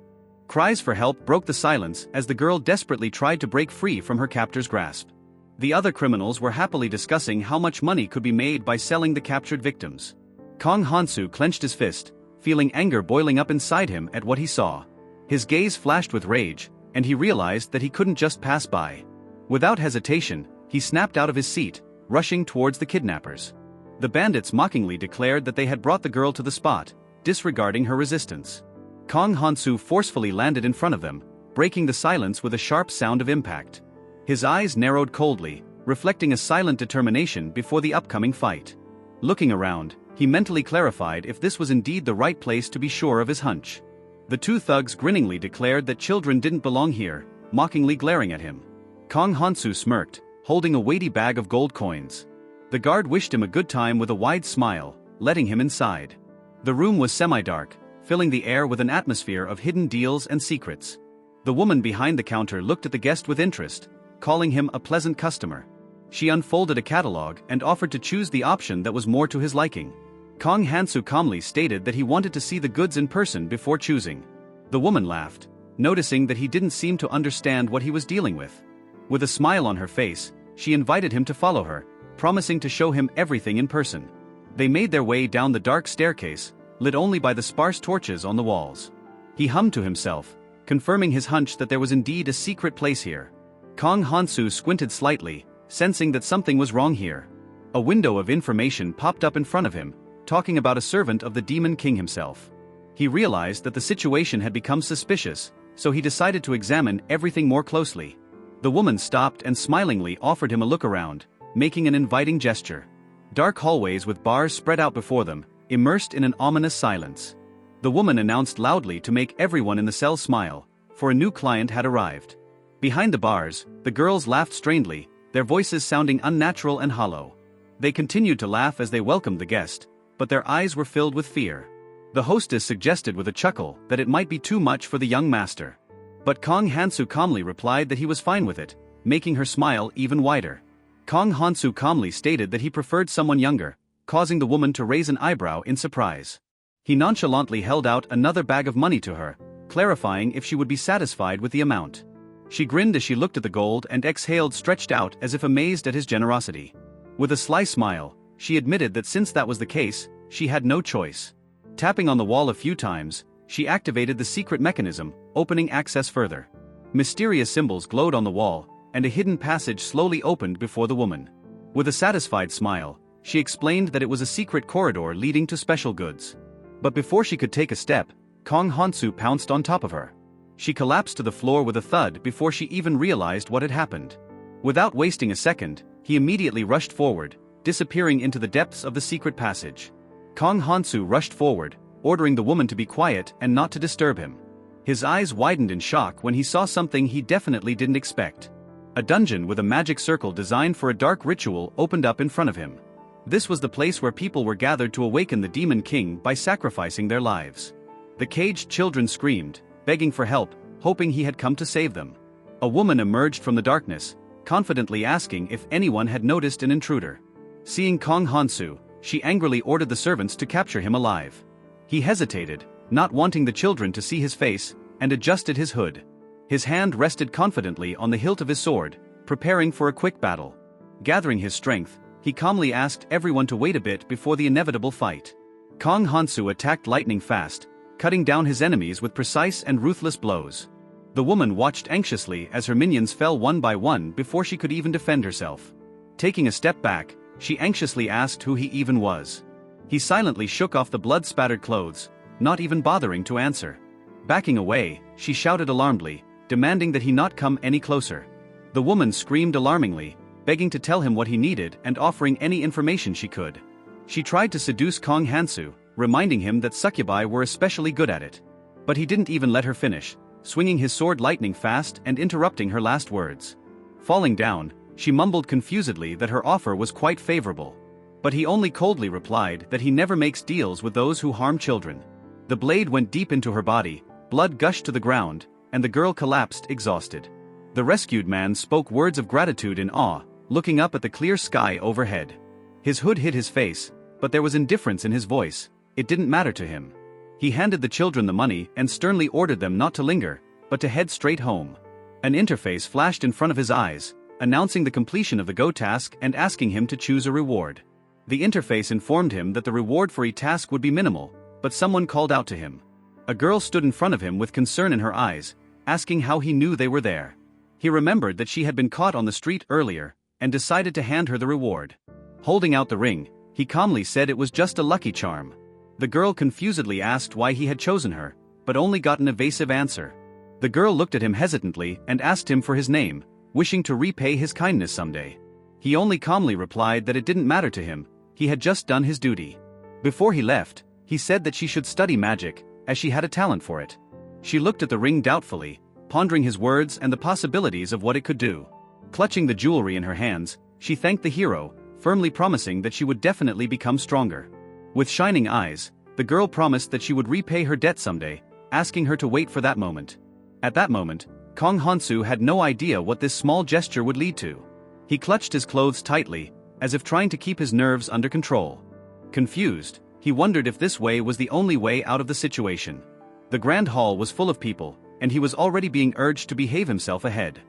Cries for help broke the silence as the girl desperately tried to break free from her captor's grasp. The other criminals were happily discussing how much money could be made by selling the captured victims. Kong Hansu clenched his fist, feeling anger boiling up inside him at what he saw. His gaze flashed with rage, and he realized that he couldn't just pass by. Without hesitation, he snapped out of his seat, rushing towards the kidnappers. The bandits mockingly declared that they had brought the girl to the spot, disregarding her resistance. Kong Hansu forcefully landed in front of them, breaking the silence with a sharp sound of impact. His eyes narrowed coldly, reflecting a silent determination before the upcoming fight. Looking around, he mentally clarified if this was indeed the right place to be sure of his hunch. The two thugs grinningly declared that children didn't belong here, mockingly glaring at him. Kong Hansu smirked, holding a weighty bag of gold coins. The guard wished him a good time with a wide smile, letting him inside. The room was semi-dark, filling the air with an atmosphere of hidden deals and secrets. The woman behind the counter looked at the guest with interest, calling him a pleasant customer. She unfolded a catalog and offered to choose the option that was more to his liking. Kong Hansu calmly stated that he wanted to see the goods in person before choosing. The woman laughed, noticing that he didn't seem to understand what he was dealing with. With a smile on her face, she invited him to follow her, promising to show him everything in person. They made their way down the dark staircase, lit only by the sparse torches on the walls. He hummed to himself, confirming his hunch that there was indeed a secret place here. Kong Hansu squinted slightly, sensing that something was wrong here. A window of information popped up in front of him, talking about a servant of the Demon King himself. He realized that the situation had become suspicious, so he decided to examine everything more closely. The woman stopped and smilingly offered him a look around, making an inviting gesture. Dark hallways with bars spread out before them, immersed in an ominous silence. The woman announced loudly to make everyone in the cell smile, for a new client had arrived. Behind the bars, the girls laughed strangely, their voices sounding unnatural and hollow. They continued to laugh as they welcomed the guest, but their eyes were filled with fear. The hostess suggested with a chuckle that it might be too much for the young master. But Kong Hansu calmly replied that he was fine with it, making her smile even wider. Kong Hansu calmly stated that he preferred someone younger, causing the woman to raise an eyebrow in surprise. He nonchalantly held out another bag of money to her, clarifying if she would be satisfied with the amount. She grinned as she looked at the gold and exhaled, stretched out as if amazed at his generosity. With a sly smile, she admitted that since that was the case, she had no choice. Tapping on the wall a few times, she activated the secret mechanism, opening access further. Mysterious symbols glowed on the wall, and a hidden passage slowly opened before the woman. With a satisfied smile, she explained that it was a secret corridor leading to special goods. But before she could take a step, Kong Hansu pounced on top of her. She collapsed to the floor with a thud before she even realized what had happened. Without wasting a second, he immediately rushed forward, disappearing into the depths of the secret passage. Kong Hansu rushed forward, ordering the woman to be quiet and not to disturb him. His eyes widened in shock when he saw something he definitely didn't expect. A dungeon with a magic circle designed for a dark ritual opened up in front of him. This was the place where people were gathered to awaken the Demon King by sacrificing their lives. The caged children screamed, begging for help, hoping he had come to save them. A woman emerged from the darkness, confidently asking if anyone had noticed an intruder. Seeing Kong Hansu, she angrily ordered the servants to capture him alive. He hesitated, not wanting the children to see his face, and adjusted his hood. His hand rested confidently on the hilt of his sword, preparing for a quick battle. Gathering his strength, he calmly asked everyone to wait a bit before the inevitable fight. Kong Hansu attacked lightning fast, cutting down his enemies with precise and ruthless blows. The woman watched anxiously as her minions fell one by one before she could even defend herself. Taking a step back, she anxiously asked who he even was. He silently shook off the blood-spattered clothes, not even bothering to answer. Backing away, she shouted alarmedly, demanding that he not come any closer. The woman screamed alarmingly, begging to tell him what he needed and offering any information she could. She tried to seduce Kong Hansu, reminding him that succubi were especially good at it. But he didn't even let her finish, swinging his sword lightning fast and interrupting her last words. Falling down, she mumbled confusedly that her offer was quite favorable. But he only coldly replied that he never makes deals with those who harm children. The blade went deep into her body, blood gushed to the ground, and the girl collapsed exhausted. The rescued man spoke words of gratitude in awe, looking up at the clear sky overhead. His hood hid his face, but there was indifference in his voice. It didn't matter to him. He handed the children the money and sternly ordered them not to linger, but to head straight home. An interface flashed in front of his eyes, announcing the completion of the Go task and asking him to choose a reward. The interface informed him that the reward for each task would be minimal, but someone called out to him. A girl stood in front of him with concern in her eyes, asking how he knew they were there. He remembered that she had been caught on the street earlier, and decided to hand her the reward. Holding out the ring, he calmly said it was just a lucky charm. The girl confusedly asked why he had chosen her, but only got an evasive answer. The girl looked at him hesitantly and asked him for his name, wishing to repay his kindness someday. He only calmly replied that it didn't matter to him, he had just done his duty. Before he left, he said that she should study magic, as she had a talent for it. She looked at the ring doubtfully, pondering his words and the possibilities of what it could do. Clutching the jewelry in her hands, she thanked the hero, firmly promising that she would definitely become stronger. With shining eyes, the girl promised that she would repay her debt someday, asking her to wait for that moment. At that moment, Kong Hansu had no idea what this small gesture would lead to. He clutched his clothes tightly, as if trying to keep his nerves under control. Confused, he wondered if this way was the only way out of the situation. The grand hall was full of people, and he was already being urged to behave himself ahead.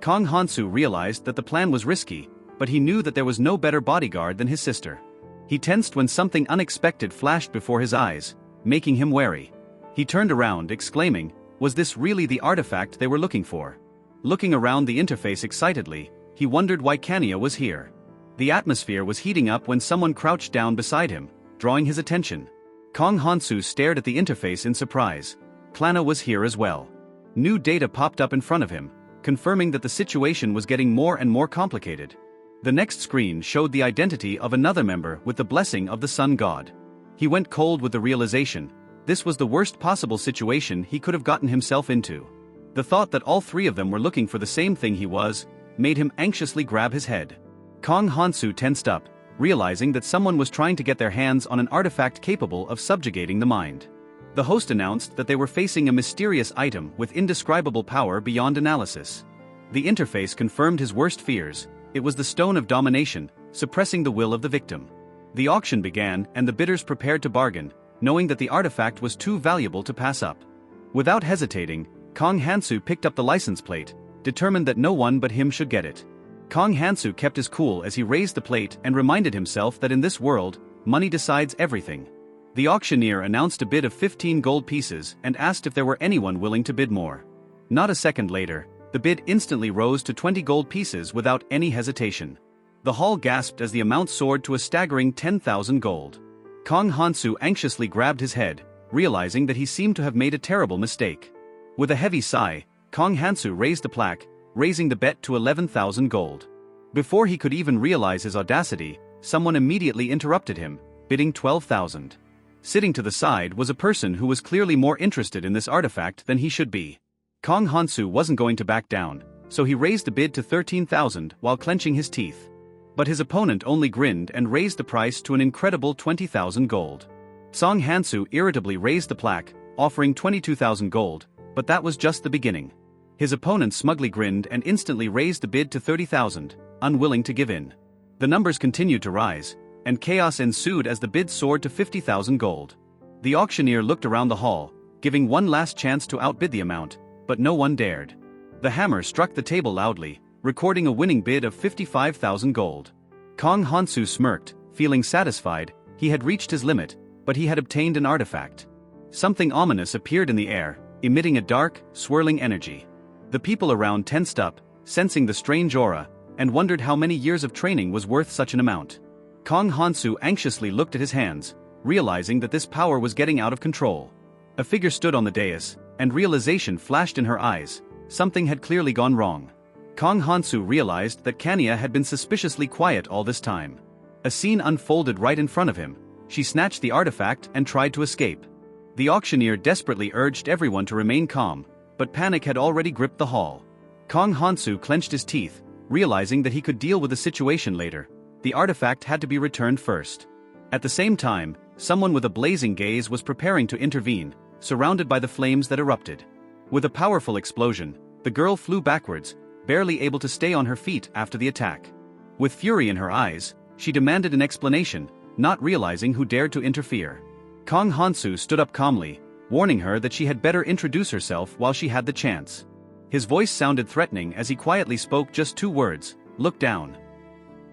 Kong Hansu realized that the plan was risky, but he knew that there was no better bodyguard than his sister. He tensed when something unexpected flashed before his eyes, making him wary. He turned around, exclaiming, was this really the artifact they were looking for? Looking around the interface excitedly, he wondered why Kanya was here. The atmosphere was heating up when someone crouched down beside him, drawing his attention. Kong Hansu stared at the interface in surprise. Klana was here as well. New data popped up in front of him, confirming that the situation was getting more and more complicated. The next screen showed the identity of another member with the blessing of the Sun God. He went cold with the realization, this was the worst possible situation he could have gotten himself into. The thought that all three of them were looking for the same thing he was, made him anxiously grab his head. Kong Hansu tensed up, realizing that someone was trying to get their hands on an artifact capable of subjugating the mind. The host announced that they were facing a mysterious item with indescribable power beyond analysis. The interface confirmed his worst fears. It was the Stone of Domination, suppressing the will of the victim. The auction began and the bidders prepared to bargain, knowing that the artifact was too valuable to pass up. Without hesitating, Kong Hansu picked up the license plate, determined that no one but him should get it. Kong Hansu kept his cool as he raised the plate and reminded himself that in this world, money decides everything. The auctioneer announced a bid of 15 gold pieces and asked if there were anyone willing to bid more. Not a second later, the bid instantly rose to 20 gold pieces without any hesitation. The hall gasped as the amount soared to a staggering 10,000 gold. Kong Hansu anxiously grabbed his head, realizing that he seemed to have made a terrible mistake. With a heavy sigh, Kong Hansu raised the plaque, raising the bet to 11,000 gold. Before he could even realize his audacity, someone immediately interrupted him, bidding 12,000. Sitting to the side was a person who was clearly more interested in this artifact than he should be. Kong Hansu wasn't going to back down, so he raised the bid to 13,000 while clenching his teeth. But his opponent only grinned and raised the price to an incredible 20,000 gold. Kong Hansu irritably raised the plaque, offering 22,000 gold, but that was just the beginning. His opponent smugly grinned and instantly raised the bid to 30,000, unwilling to give in. The numbers continued to rise, and chaos ensued as the bid soared to 50,000 gold. The auctioneer looked around the hall, giving one last chance to outbid the amount, but no one dared. The hammer struck the table loudly, recording a winning bid of 55,000 gold. Kong Hansu smirked, feeling satisfied. He had reached his limit, but he had obtained an artifact. Something ominous appeared in the air, emitting a dark, swirling energy. The people around tensed up, sensing the strange aura, and wondered how many years of training was worth such an amount. Kong Hansu anxiously looked at his hands, realizing that this power was getting out of control. A figure stood on the dais, and realization flashed in her eyes. Something had clearly gone wrong. Kong Hansu realized that Kanya had been suspiciously quiet all this time. A scene unfolded right in front of him. She snatched the artifact and tried to escape. The auctioneer desperately urged everyone to remain calm, but panic had already gripped the hall. Kong Hansu clenched his teeth, realizing that he could deal with the situation later. The artifact had to be returned first. At the same time, someone with a blazing gaze was preparing to intervene, surrounded by the flames that erupted. With a powerful explosion, the girl flew backwards, barely able to stay on her feet after the attack. With fury in her eyes, she demanded an explanation, not realizing who dared to interfere. Kong Hansu stood up calmly, warning her that she had better introduce herself while she had the chance. His voice sounded threatening as he quietly spoke just 2 words, "Look down."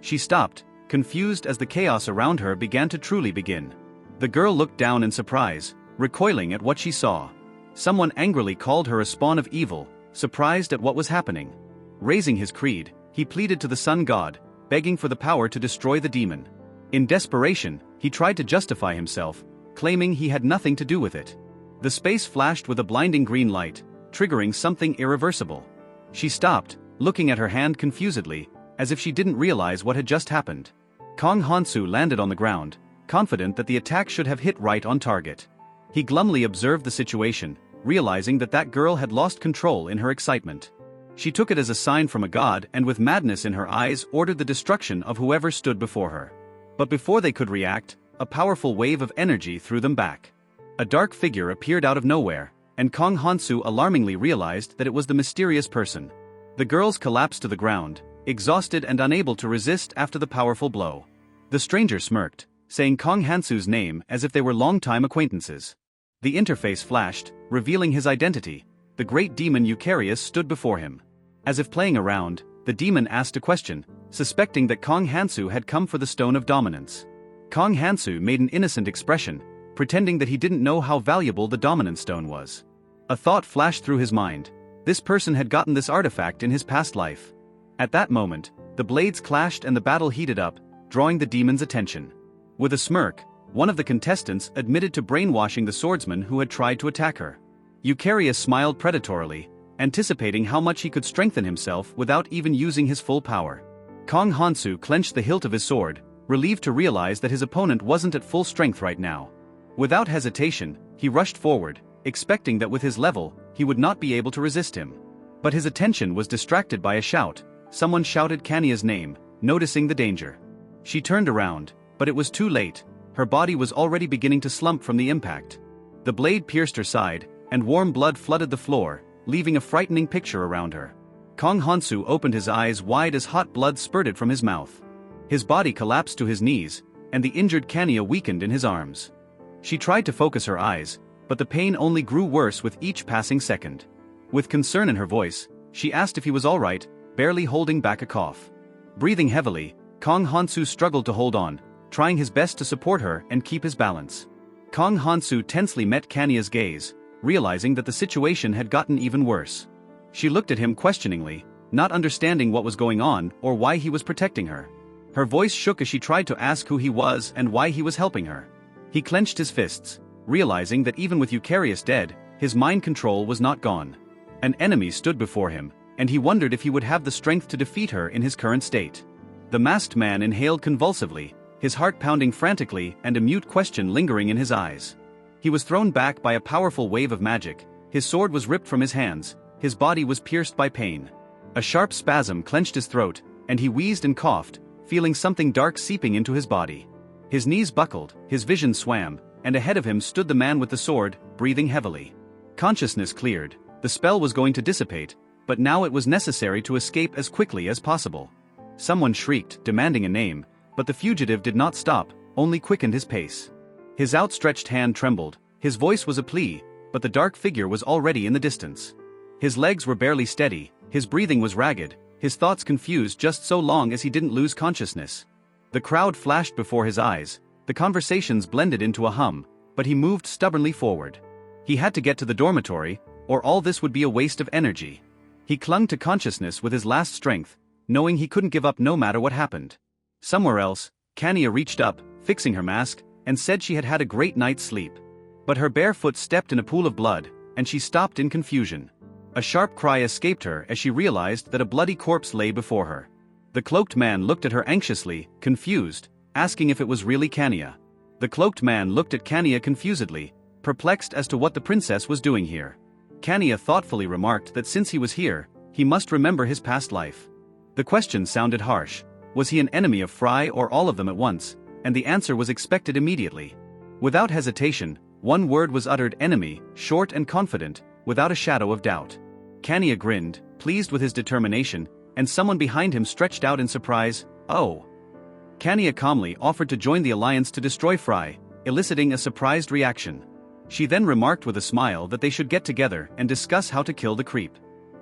She stopped, confused as the chaos around her began to truly begin. The girl looked down in surprise, recoiling at what she saw. Someone angrily called her a spawn of evil, surprised at what was happening. Raising his creed, he pleaded to the sun god, begging for the power to destroy the demon. In desperation, he tried to justify himself, claiming he had nothing to do with it. The space flashed with a blinding green light, triggering something irreversible. She stopped, looking at her hand confusedly, as if she didn't realize what had just happened. Kong Hansu landed on the ground, confident that the attack should have hit right on target. He glumly observed the situation, realizing that girl had lost control in her excitement. She took it as a sign from a god and with madness in her eyes ordered the destruction of whoever stood before her. But before they could react, a powerful wave of energy threw them back. A dark figure appeared out of nowhere, and Kong Hansu alarmingly realized that it was the mysterious person. The girls collapsed to the ground, exhausted and unable to resist after the powerful blow. The stranger smirked, saying Kong Hansu's name as if they were long-time acquaintances. The interface flashed, revealing his identity. The great demon Eucharius stood before him. As if playing around, the demon asked a question, suspecting that Kong Hansu had come for the Stone of Dominance. Kong Hansu made an innocent expression, pretending that he didn't know how valuable the Dominance Stone was. A thought flashed through his mind. This person had gotten this artifact in his past life. At that moment, the blades clashed and the battle heated up, drawing the demon's attention. With a smirk, one of the contestants admitted to brainwashing the swordsman who had tried to attack her. Eucharius smiled predatorily, anticipating how much he could strengthen himself without even using his full power. Kong Hansu clenched the hilt of his sword, relieved to realize that his opponent wasn't at full strength right now. Without hesitation, he rushed forward, expecting that with his level, he would not be able to resist him. But his attention was distracted by a shout. Someone shouted Kanya's name, noticing the danger. She turned around, but it was too late. Her body was already beginning to slump from the impact. The blade pierced her side, and warm blood flooded the floor, leaving a frightening picture around her. Kong Hansu opened his eyes wide as hot blood spurted from his mouth. His body collapsed to his knees, and the injured Kanya weakened in his arms. She tried to focus her eyes, but the pain only grew worse with each passing second. With concern in her voice, she asked if he was all right, barely holding back a cough. Breathing heavily, Kong Hansu struggled to hold on, trying his best to support her and keep his balance. Kong Hansu tensely met Kanya's gaze, realizing that the situation had gotten even worse. She looked at him questioningly, not understanding what was going on or why he was protecting her. Her voice shook as she tried to ask who he was and why he was helping her. He clenched his fists, realizing that even with Eucharius dead, his mind control was not gone. An enemy stood before him, and he wondered if he would have the strength to defeat her in his current state. The masked man inhaled convulsively, his heart pounding frantically and a mute question lingering in his eyes. He was thrown back by a powerful wave of magic, his sword was ripped from his hands, his body was pierced by pain. A sharp spasm clenched his throat, and he wheezed and coughed, feeling something dark seeping into his body. His knees buckled, his vision swam, and ahead of him stood the man with the sword, breathing heavily. Consciousness cleared, the spell was going to dissipate, but now it was necessary to escape as quickly as possible. Someone shrieked, demanding a name, but the fugitive did not stop, only quickened his pace. His outstretched hand trembled, his voice was a plea, but the dark figure was already in the distance. His legs were barely steady, his breathing was ragged, his thoughts confused just so long as he didn't lose consciousness. The crowd flashed before his eyes, the conversations blended into a hum, but he moved stubbornly forward. He had to get to the dormitory, or all this would be a waste of energy. He clung to consciousness with his last strength, knowing he couldn't give up no matter what happened. Somewhere else, Kanya reached up, fixing her mask, and said she had had a great night's sleep. But her bare foot stepped in a pool of blood, and she stopped in confusion. A sharp cry escaped her as she realized that a bloody corpse lay before her. The cloaked man looked at her anxiously, confused, asking if it was really Kanya. The cloaked man looked at Kanya confusedly, perplexed as to what the princess was doing here. Kanya thoughtfully remarked that since he was here, he must remember his past life. The question sounded harsh. Was he an enemy of Fry or all of them at once? And the answer was expected immediately. Without hesitation, one word was uttered: enemy, short and confident, without a shadow of doubt. Kanya grinned, pleased with his determination, and someone behind him stretched out in surprise. Oh. Kanya calmly offered to join the alliance to destroy Fry, eliciting a surprised reaction. She then remarked with a smile that they should get together and discuss how to kill the creep.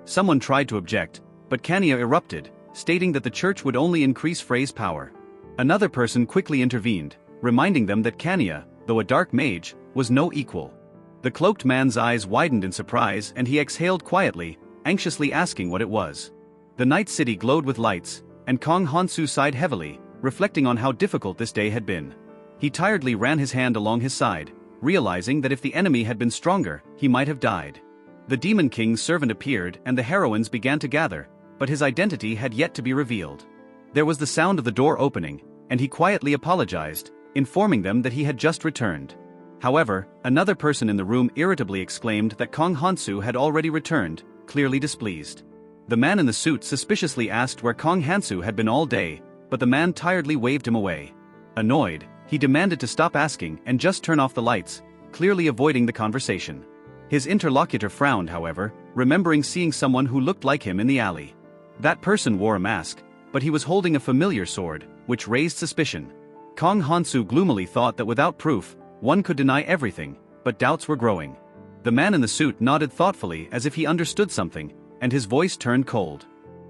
Someone tried to object, but Kanya erupted, stating that the church would only increase Frey's power. Another person quickly intervened, reminding them that Kanya, though a dark mage, was no equal. The cloaked man's eyes widened in surprise and he exhaled quietly, anxiously asking what it was. The night city glowed with lights, and Kong Hansu sighed heavily, reflecting on how difficult this day had been. He tiredly ran his hand along his side, realizing that if the enemy had been stronger, he might have died. The Demon King's servant appeared and the heroines began to gather, but his identity had yet to be revealed. There was the sound of the door opening, and he quietly apologized, informing them that he had just returned. However, another person in the room irritably exclaimed that Kong Hansu had already returned, clearly displeased. The man in the suit suspiciously asked where Kong Hansu had been all day, but the man tiredly waved him away. Annoyed, he demanded to stop asking and just turn off the lights, clearly avoiding the conversation. His interlocutor frowned, however, remembering seeing someone who looked like him in the alley. That person wore a mask, but he was holding a familiar sword, which raised suspicion. Kong Hansu gloomily thought that without proof, one could deny everything, but doubts were growing. The man in the suit nodded thoughtfully as if he understood something, and his voice turned cold.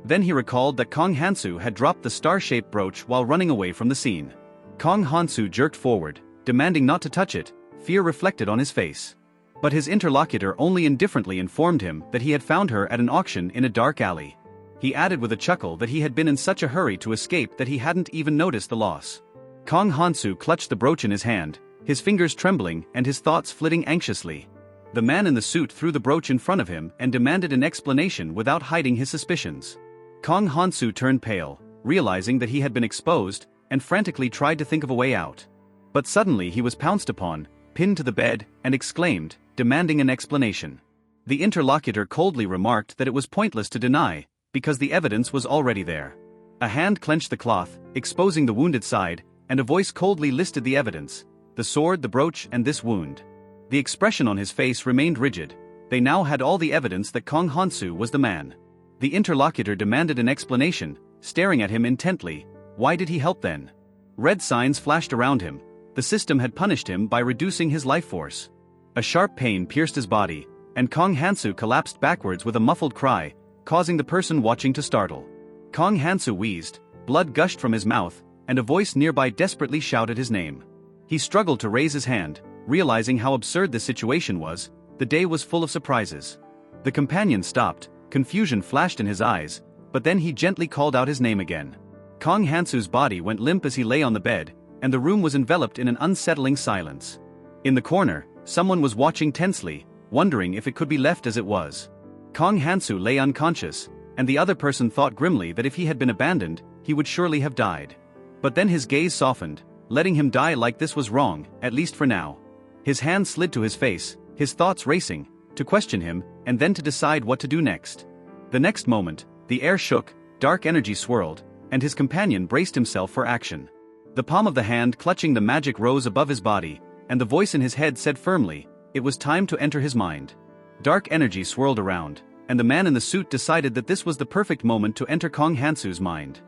Then he recalled that Kong Hansu had dropped the star-shaped brooch while running away from the scene. Kong Hansu jerked forward, demanding not to touch it, fear reflected on his face. But his interlocutor only indifferently informed him that he had found her at an auction in a dark alley. He added with a chuckle that he had been in such a hurry to escape that he hadn't even noticed the loss. Kong Hansu clutched the brooch in his hand, his fingers trembling and his thoughts flitting anxiously. The man in the suit threw the brooch in front of him and demanded an explanation without hiding his suspicions. Kong Hansu turned pale, realizing that he had been exposed, and frantically tried to think of a way out. But suddenly he was pounced upon, pinned to the bed, and exclaimed, demanding an explanation. The interlocutor coldly remarked that it was pointless to deny, because the evidence was already there. A hand clenched the cloth, exposing the wounded side, and a voice coldly listed the evidence: the sword, the brooch, and this wound. The expression on his face remained rigid. They now had all the evidence that Kong Hansu was the man. The interlocutor demanded an explanation, staring at him intently. Why did he help then? Red signs flashed around him. The system had punished him by reducing his life force. A sharp pain pierced his body, and Kong Hansu collapsed backwards with a muffled cry, causing the person watching to startle. Kong Hansu wheezed, blood gushed from his mouth, and a voice nearby desperately shouted his name. He struggled to raise his hand, realizing how absurd the situation was. The day was full of surprises. The companion stopped, confusion flashed in his eyes, but then he gently called out his name again. Kong Hansu's body went limp as he lay on the bed, and the room was enveloped in an unsettling silence. In the corner, someone was watching tensely, wondering if it could be left as it was. Kong Hansu lay unconscious, and the other person thought grimly that if he had been abandoned, he would surely have died. But then his gaze softened, letting him die like this was wrong, at least for now. His hand slid to his face, his thoughts racing, to question him, and then to decide what to do next. The next moment, the air shook, dark energy swirled, and his companion braced himself for action. The palm of the hand clutching the magic rose above his body, and the voice in his head said firmly, it was time to enter his mind. Dark energy swirled around, and the man in the suit decided that this was the perfect moment to enter Kong Hansu's mind.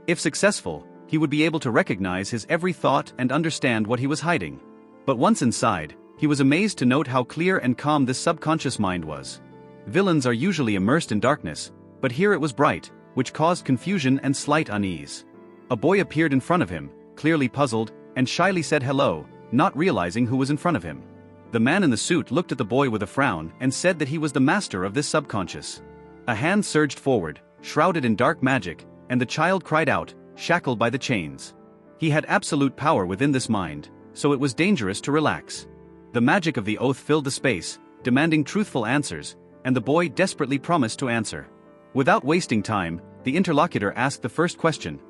If successful, he would be able to recognize his every thought and understand what he was hiding. But once inside, he was amazed to note how clear and calm this subconscious mind was. Villains are usually immersed in darkness, but here it was bright, which caused confusion and slight unease. A boy appeared in front of him, clearly puzzled, and shyly said hello, not realizing who was in front of him. The man in the suit looked at the boy with a frown and said that he was the master of this subconscious. A hand surged forward, shrouded in dark magic, and the child cried out, shackled by the chains. He had absolute power within this mind, so it was dangerous to relax. The magic of the oath filled the space, demanding truthful answers, and the boy desperately promised to answer. Without wasting time, the interlocutor asked the first question.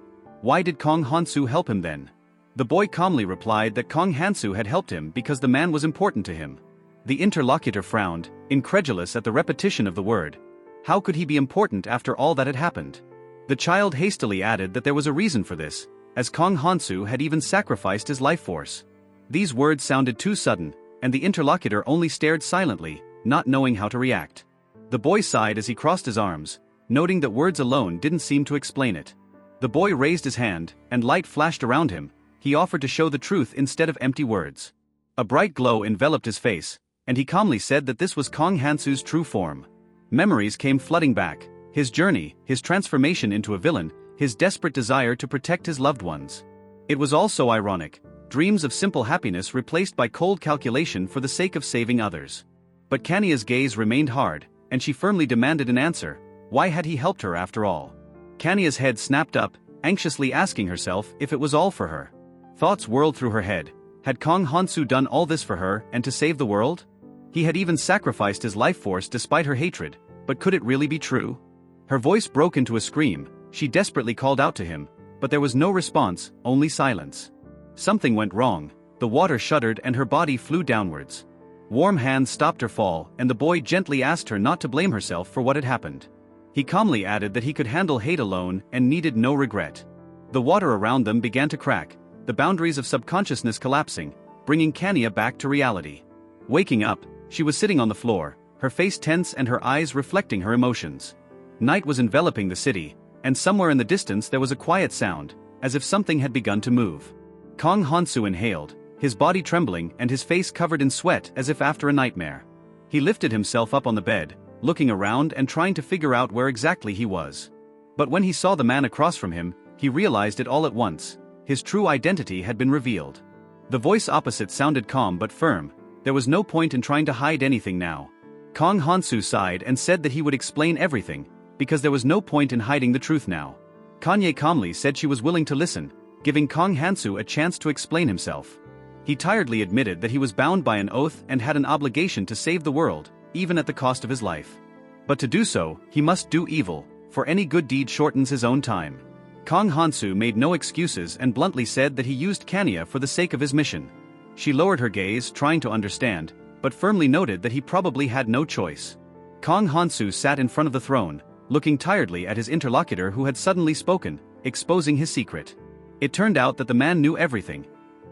Why did Kong Hansu help him then? The boy calmly replied that Kong Hansu had helped him because the man was important to him. The interlocutor frowned, incredulous at the repetition of the word. How could he be important after all that had happened? The child hastily added that there was a reason for this, as Kong Hansu had even sacrificed his life force. These words sounded too sudden, and the interlocutor only stared silently, not knowing how to react. The boy sighed as he crossed his arms, noting that words alone didn't seem to explain it. The boy raised his hand, and light flashed around him. He offered to show the truth instead of empty words. A bright glow enveloped his face, and he calmly said that this was Kong Hansu's true form. Memories came flooding back, his journey, his transformation into a villain, his desperate desire to protect his loved ones. It was all so ironic, dreams of simple happiness replaced by cold calculation for the sake of saving others. But Kanya's gaze remained hard, and she firmly demanded an answer. Why had he helped her after all? Kanya's head snapped up, anxiously asking herself if it was all for her. Thoughts whirled through her head. Had Kong Hansu done all this for her and to save the world? He had even sacrificed his life force despite her hatred, but could it really be true? Her voice broke into a scream. She desperately called out to him, but there was no response, only silence. Something went wrong. The water shuddered and her body flew downwards. Warm hands stopped her fall, and the boy gently asked her not to blame herself for what had happened. He calmly added that he could handle hate alone and needed no regret. The water around them began to crack, the boundaries of subconsciousness collapsing, bringing Kanya back to reality. Waking up, she was sitting on the floor, her face tense and her eyes reflecting her emotions. Night was enveloping the city, and somewhere in the distance there was a quiet sound, as if something had begun to move. Kong Hansu inhaled, his body trembling and his face covered in sweat as if after a nightmare. He lifted himself up on the bed, looking around and trying to figure out where exactly he was. But when he saw the man across from him, he realized it all at once. His true identity had been revealed. The voice opposite sounded calm but firm. There was no point in trying to hide anything now. Kong Hansu sighed and said that he would explain everything, because there was no point in hiding the truth now. Kanye calmly said she was willing to listen, giving Kong Hansu a chance to explain himself. He tiredly admitted that he was bound by an oath and had an obligation to save the world, even at the cost of his life. But to do so, he must do evil, for any good deed shortens his own time. Kong Hansu made no excuses and bluntly said that he used Kanya for the sake of his mission. She lowered her gaze, trying to understand, but firmly noted that he probably had no choice. Kong Hansu sat in front of the throne, looking tiredly at his interlocutor who had suddenly spoken, exposing his secret. It turned out that the man knew everything.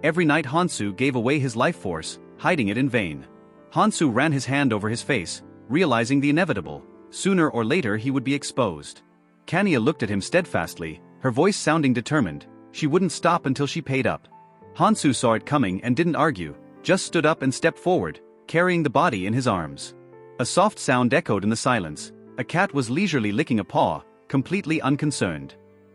Every night Hansu gave away his life force, hiding it in vain. Hansu ran his hand over his face, realizing the inevitable. Sooner or later he would be exposed. Kanya looked at him steadfastly, her voice sounding determined. She wouldn't stop until she paid up. Hansu saw it coming and didn't argue, just stood up and stepped forward, carrying the body in his arms. A soft sound echoed in the silence. A cat was leisurely licking a paw, completely unconcerned.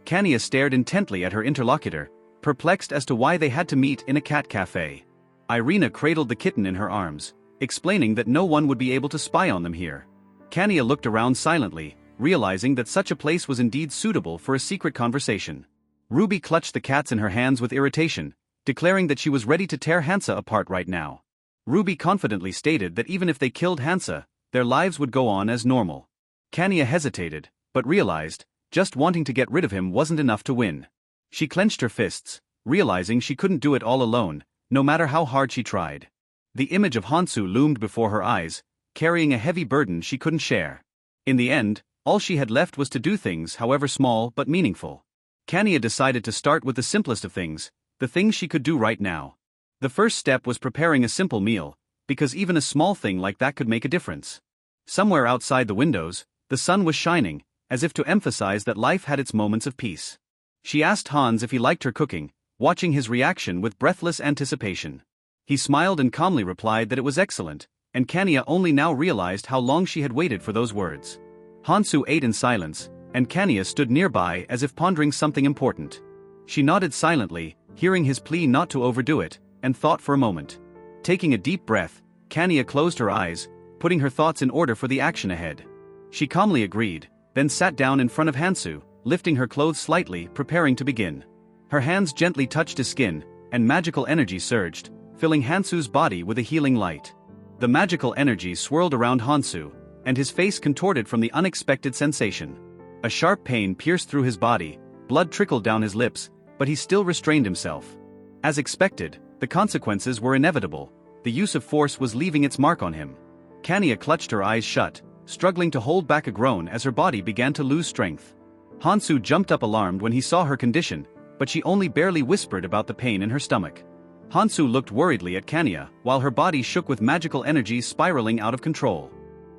Kanya stared intently at her interlocutor, perplexed as to why they had to meet in a cat cafe. Irina cradled the kitten in her arms, explaining that no one would be able to spy on them here. Kanya looked around silently, realizing that such a place was indeed suitable for a secret conversation. Ruby clutched the cats in her hands with irritation, declaring that she was ready to tear Hansa apart right now. Ruby confidently stated that even if they killed Hansa, their lives would go on as normal. Kanya hesitated, but realized, just wanting to get rid of him wasn't enough to win. She clenched her fists, realizing she couldn't do it all alone, no matter how hard she tried. The image of Hansu loomed before her eyes, carrying a heavy burden she couldn't share. In the end, all she had left was to do things, however small but meaningful. Kanya decided to start with the simplest of things, the things she could do right now. The first step was preparing a simple meal, because even a small thing like that could make a difference. Somewhere outside the windows, the sun was shining, as if to emphasize that life had its moments of peace. She asked Hans if he liked her cooking, watching his reaction with breathless anticipation. He smiled and calmly replied that it was excellent, and Kanya only now realized how long she had waited for those words. Hansu ate in silence, and Kanya stood nearby as if pondering something important. She nodded silently, hearing his plea not to overdo it, and thought for a moment. Taking a deep breath, Kanya closed her eyes, putting her thoughts in order for the action ahead. She calmly agreed, then sat down in front of Hansu, lifting her clothes slightly, preparing to begin. Her hands gently touched his skin, and magical energy surged, filling Hansu's body with a healing light. The magical energy swirled around Hansu, and his face contorted from the unexpected sensation. A sharp pain pierced through his body, blood trickled down his lips, but he still restrained himself. As expected, the consequences were inevitable. The use of force was leaving its mark on him. Kanya clutched her eyes shut, struggling to hold back a groan as her body began to lose strength. Hansu jumped up alarmed when he saw her condition, but she only barely whispered about the pain in her stomach. Hansu looked worriedly at Kanya, while her body shook with magical energies spiraling out of control.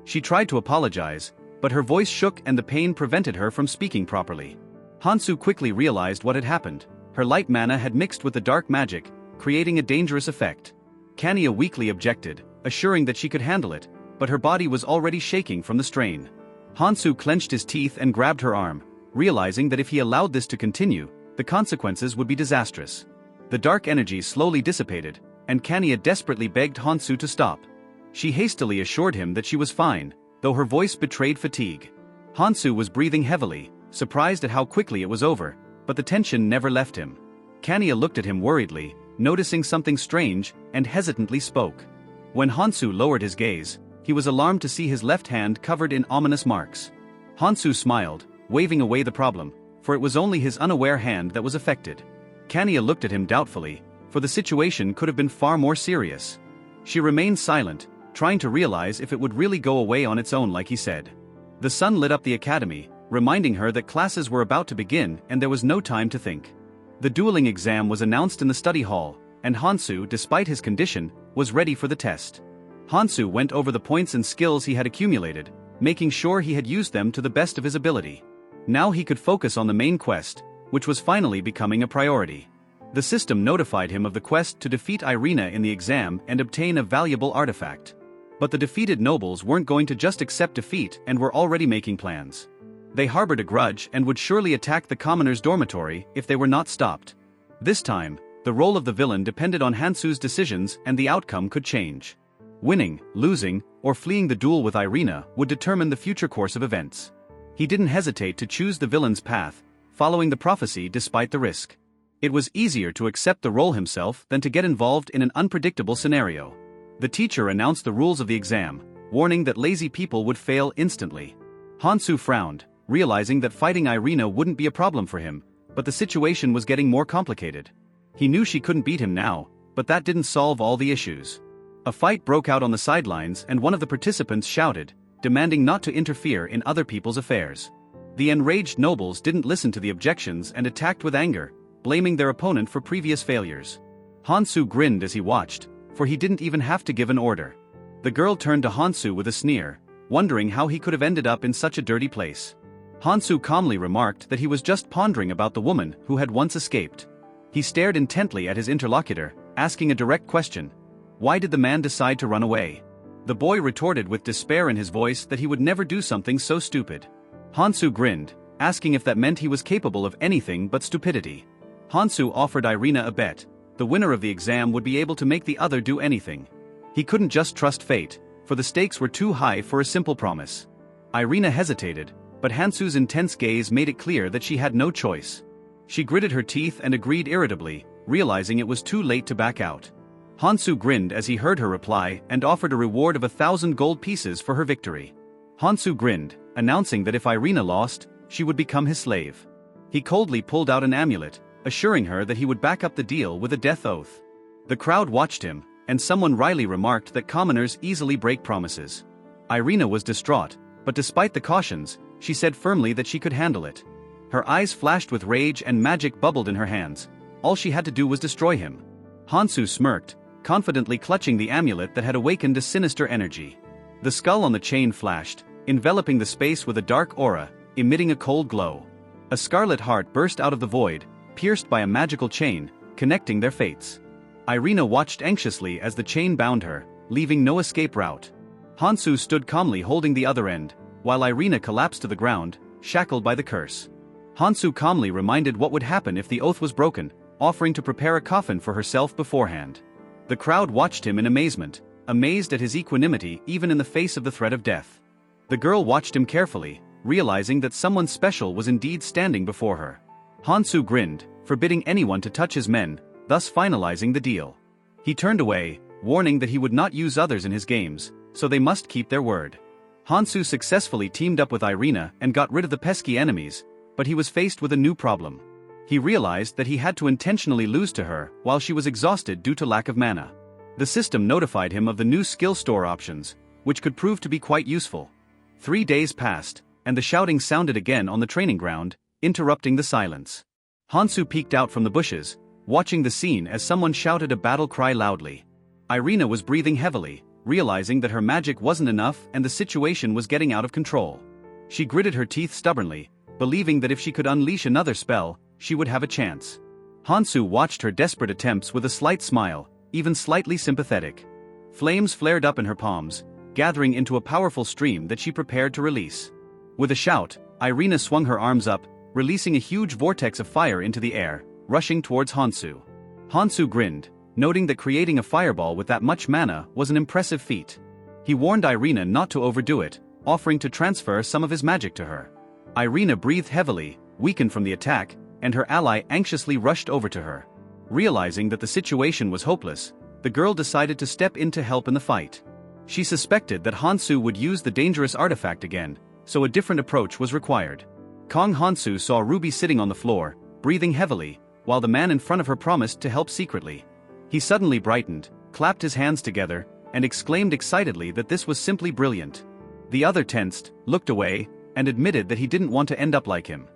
She tried to apologize, but her voice shook and the pain prevented her from speaking properly. Hansu quickly realized what had happened. Her light mana had mixed with the dark magic, creating a dangerous effect. Kanya weakly objected, assuring that she could handle it, but her body was already shaking from the strain. Hansu clenched his teeth and grabbed her arm, realizing that if he allowed this to continue, the consequences would be disastrous. The dark energy slowly dissipated, and Kanya desperately begged Hansu to stop. She hastily assured him that she was fine, though her voice betrayed fatigue. Hansu was breathing heavily, surprised at how quickly it was over, but the tension never left him. Kanya looked at him worriedly, noticing something strange, and hesitantly spoke. When Hansu lowered his gaze, he was alarmed to see his left hand covered in ominous marks. Hansu smiled, waving away the problem, for it was only his unaware hand that was affected. Kanya looked at him doubtfully, for the situation could have been far more serious. She remained silent, trying to realize if it would really go away on its own like he said. The sun lit up the academy, reminding her that classes were about to begin and there was no time to think. The dueling exam was announced in the study hall, and Hansu, despite his condition, was ready for the test. Hansu went over the points and skills he had accumulated, making sure he had used them to the best of his ability. Now he could focus on the main quest, which was finally becoming a priority. The system notified him of the quest to defeat Irina in the exam and obtain a valuable artifact. But the defeated nobles weren't going to just accept defeat and were already making plans. They harbored a grudge and would surely attack the commoners' dormitory if they were not stopped. This time, the role of the villain depended on Hansu's decisions and the outcome could change. Winning, losing, or fleeing the duel with Irina would determine the future course of events. He didn't hesitate to choose the villain's path, following the prophecy despite the risk. It was easier to accept the role himself than to get involved in an unpredictable scenario. The teacher announced the rules of the exam, warning that lazy people would fail instantly. Hansu frowned, realizing that fighting Irina wouldn't be a problem for him, but the situation was getting more complicated. He knew she couldn't beat him now, but that didn't solve all the issues. A fight broke out on the sidelines and one of the participants shouted, demanding not to interfere in other people's affairs. The enraged nobles didn't listen to the objections and attacked with anger, blaming their opponent for previous failures. Hansu grinned as he watched, for he didn't even have to give an order. The girl turned to Hansu with a sneer, wondering how he could have ended up in such a dirty place. Hansu calmly remarked that he was just pondering about the woman who had once escaped. He stared intently at his interlocutor, asking a direct question. Why did the man decide to run away? The boy retorted with despair in his voice that he would never do something so stupid. Hansu grinned, asking if that meant he was capable of anything but stupidity. Hansu offered Irina a bet. The winner of the exam would be able to make the other do anything. He couldn't just trust fate, for the stakes were too high for a simple promise. Irina hesitated, but Hansu's intense gaze made it clear that she had no choice. She gritted her teeth and agreed irritably, realizing it was too late to back out. Hansu grinned as he heard her reply and offered a reward of 1,000 gold pieces for her victory. Hansu grinned, announcing that if Irina lost, she would become his slave. He coldly pulled out an amulet, assuring her that he would back up the deal with a death oath. The crowd watched him, and someone wryly remarked that commoners easily break promises. Irina was distraught, but despite the cautions, she said firmly that she could handle it. Her eyes flashed with rage and magic bubbled in her hands. All she had to do was destroy him. Hansu smirked, confidently clutching the amulet that had awakened a sinister energy. The skull on the chain flashed, enveloping the space with a dark aura, emitting a cold glow. A scarlet heart burst out of the void, pierced by a magical chain, connecting their fates. Irina watched anxiously as the chain bound her, leaving no escape route. Hansu stood calmly holding the other end, while Irina collapsed to the ground, shackled by the curse. Hansu calmly reminded what would happen if the oath was broken, offering to prepare a coffin for herself beforehand. The crowd watched him in amazement, amazed at his equanimity even in the face of the threat of death. The girl watched him carefully, realizing that someone special was indeed standing before her. Hansu grinned, forbidding anyone to touch his men, thus finalizing the deal. He turned away, warning that he would not use others in his games, so they must keep their word. Hansu successfully teamed up with Irina and got rid of the pesky enemies, but he was faced with a new problem. He realized that he had to intentionally lose to her while she was exhausted due to lack of mana. The system notified him of the new skill store options, which could prove to be quite useful. 3 days passed, and the shouting sounded again on the training ground, interrupting the silence. Hansu peeked out from the bushes, watching the scene as someone shouted a battle cry loudly. Irina was breathing heavily, realizing that her magic wasn't enough and the situation was getting out of control. She gritted her teeth stubbornly, believing that if she could unleash another spell, she would have a chance. Hansu watched her desperate attempts with a slight smile, even slightly sympathetic. Flames flared up in her palms, gathering into a powerful stream that she prepared to release. With a shout, Irina swung her arms up, releasing a huge vortex of fire into the air, rushing towards Hansu. Hansu grinned, noting that creating a fireball with that much mana was an impressive feat. He warned Irina not to overdo it, offering to transfer some of his magic to her. Irina breathed heavily, weakened from the attack, and her ally anxiously rushed over to her. Realizing that the situation was hopeless, the girl decided to step in to help in the fight. She suspected that Hansu would use the dangerous artifact again, so a different approach was required. Kong Hansu saw Ruby sitting on the floor, breathing heavily, while the man in front of her promised to help secretly. He suddenly brightened, clapped his hands together, and exclaimed excitedly that this was simply brilliant. The other tensed, looked away, and admitted that he didn't want to end up like him.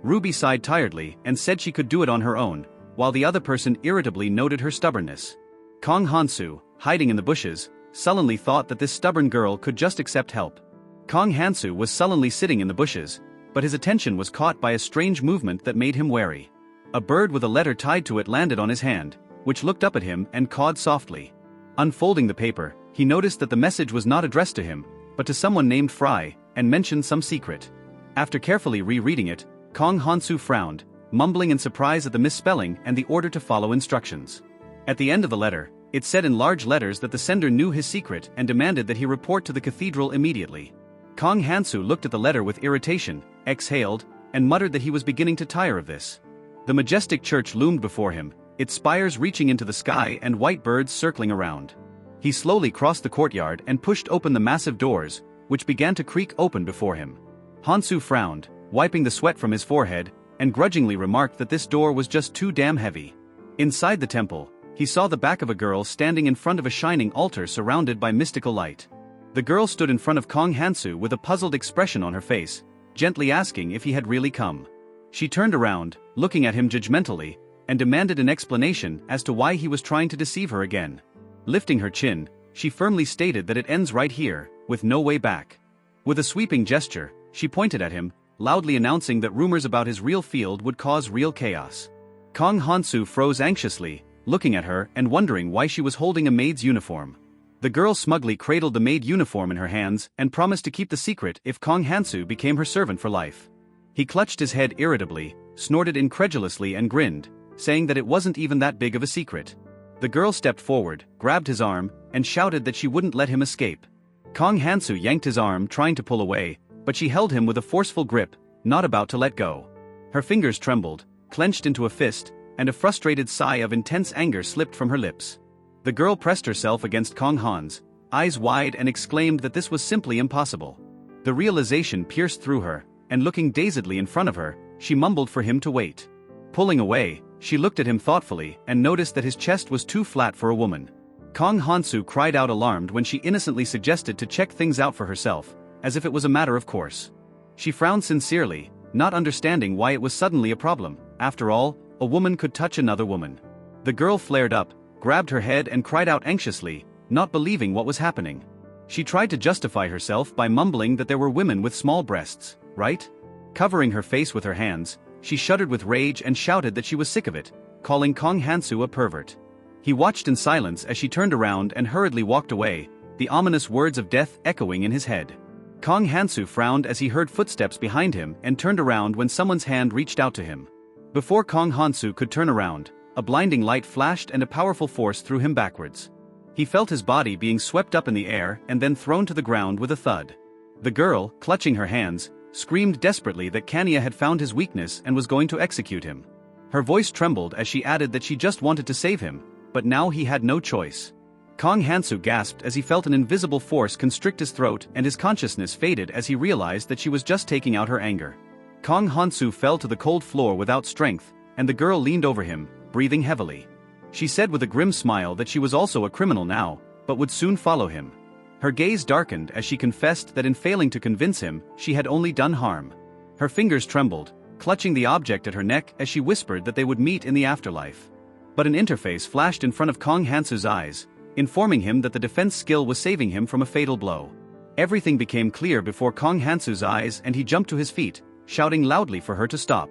Ruby sighed tiredly and said she could do it on her own, while the other person irritably noted her stubbornness. Kong Hansu, hiding in the bushes, sullenly thought that this stubborn girl could just accept help. Kong Hansu was sullenly sitting in the bushes, but his attention was caught by a strange movement that made him wary. A bird with a letter tied to it landed on his hand, which looked up at him and cawed softly. Unfolding the paper, he noticed that the message was not addressed to him, but to someone named Fry, and mentioned some secret. After carefully rereading it, Kong Hansu frowned, mumbling in surprise at the misspelling and the order to follow instructions. At the end of the letter, it said in large letters that the sender knew his secret and demanded that he report to the cathedral immediately. Kong Hansu looked at the letter with irritation, exhaled, and muttered that he was beginning to tire of this. The majestic church loomed before him, its spires reaching into the sky and white birds circling around. He slowly crossed the courtyard and pushed open the massive doors, which began to creak open before him. Hansu frowned, wiping the sweat from his forehead, and grudgingly remarked that this door was just too damn heavy. Inside the temple, he saw the back of a girl standing in front of a shining altar surrounded by mystical light. The girl stood in front of Kong Hansu with a puzzled expression on her face, gently asking if he had really come. She turned around, looking at him judgmentally, and demanded an explanation as to why he was trying to deceive her again. Lifting her chin, she firmly stated that it ends right here, with no way back. With a sweeping gesture, she pointed at him, loudly announcing that rumors about his real field would cause real chaos. Kong Hansu froze anxiously, looking at her and wondering why she was holding a maid's uniform. The girl smugly cradled the maid uniform in her hands and promised to keep the secret if Kong Hansu became her servant for life. He clutched his head irritably, snorted incredulously and grinned, saying that it wasn't even that big of a secret. The girl stepped forward, grabbed his arm, and shouted that she wouldn't let him escape. Kong Hansu yanked his arm, trying to pull away, but she held him with a forceful grip, not about to let go. Her fingers trembled, clenched into a fist, and a frustrated sigh of intense anger slipped from her lips. The girl pressed herself against Kong Han's, eyes wide, and exclaimed that this was simply impossible. The realization pierced through her, and looking dazedly in front of her, she mumbled for him to wait. Pulling away, she looked at him thoughtfully and noticed that his chest was too flat for a woman. Kong Hansu cried out alarmed when she innocently suggested to check things out for herself, as if it was a matter of course. She frowned sincerely, not understanding why it was suddenly a problem. After all, a woman could touch another woman. The girl flared up, grabbed her head and cried out anxiously, not believing what was happening. She tried to justify herself by mumbling that there were women with small breasts, right? Covering her face with her hands, she shuddered with rage and shouted that she was sick of it, calling Kong Hansu a pervert. He watched in silence as she turned around and hurriedly walked away, the ominous words of death echoing in his head. Kong Hansu frowned as he heard footsteps behind him and turned around when someone's hand reached out to him. Before Kong Hansu could turn around, a blinding light flashed and a powerful force threw him backwards. He felt his body being swept up in the air and then thrown to the ground with a thud. The girl, clutching her hands, screamed desperately that Kanya had found his weakness and was going to execute him. Her voice trembled as she added that she just wanted to save him, but now he had no choice. Kong Hansu gasped as he felt an invisible force constrict his throat, and his consciousness faded as he realized that she was just taking out her anger. Kong Hansu fell to the cold floor without strength, and the girl leaned over him, breathing heavily. She said with a grim smile that she was also a criminal now, but would soon follow him. Her gaze darkened as she confessed that in failing to convince him, she had only done harm. Her fingers trembled, clutching the object at her neck as she whispered that they would meet in the afterlife. But an interface flashed in front of Kong Hansu's eyes, informing him that the defense skill was saving him from a fatal blow. Everything became clear before Kong Hansu's eyes and he jumped to his feet, shouting loudly for her to stop.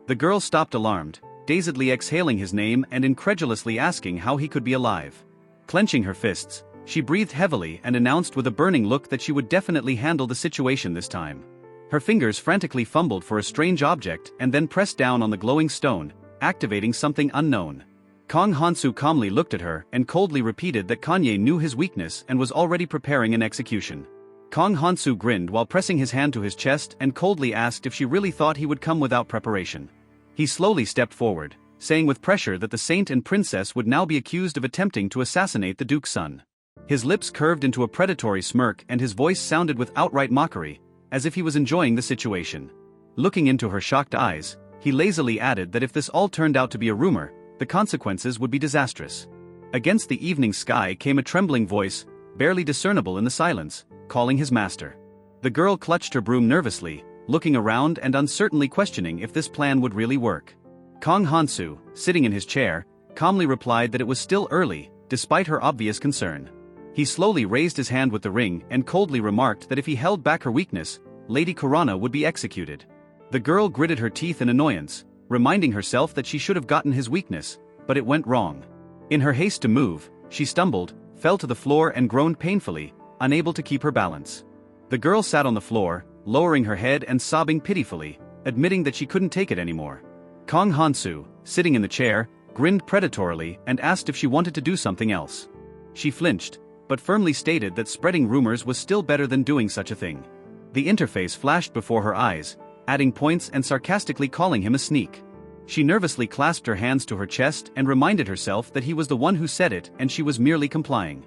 The girl stopped alarmed, dazedly exhaling his name and incredulously asking how he could be alive. Clenching her fists, she breathed heavily and announced with a burning look that she would definitely handle the situation this time. Her fingers frantically fumbled for a strange object and then pressed down on the glowing stone, activating something unknown. Kong Hansu calmly looked at her and coldly repeated that Kanye knew his weakness and was already preparing an execution. Kong Hansu grinned while pressing his hand to his chest and coldly asked if she really thought he would come without preparation. He slowly stepped forward, saying with pressure that the saint and princess would now be accused of attempting to assassinate the duke's son. His lips curved into a predatory smirk and his voice sounded with outright mockery, as if he was enjoying the situation. Looking into her shocked eyes, he lazily added that if this all turned out to be a rumor, the consequences would be disastrous. Against the evening sky came a trembling voice, barely discernible in the silence, calling his master. The girl clutched her broom nervously, looking around and uncertainly questioning if this plan would really work. Kong Hansu, sitting in his chair, calmly replied that it was still early, despite her obvious concern. He slowly raised his hand with the ring and coldly remarked that if he held back her weakness, Lady Kurana would be executed. The girl gritted her teeth in annoyance, reminding herself that she should have gotten his weakness, but it went wrong. In her haste to move, she stumbled, fell to the floor and groaned painfully, unable to keep her balance. The girl sat on the floor, lowering her head and sobbing pitifully, admitting that she couldn't take it anymore. Kong Hansu, sitting in the chair, grinned predatorily and asked if she wanted to do something else. She flinched, but firmly stated that spreading rumors was still better than doing such a thing. The interface flashed before her eyes, adding points and sarcastically calling him a sneak. She nervously clasped her hands to her chest and reminded herself that he was the one who said it and she was merely complying.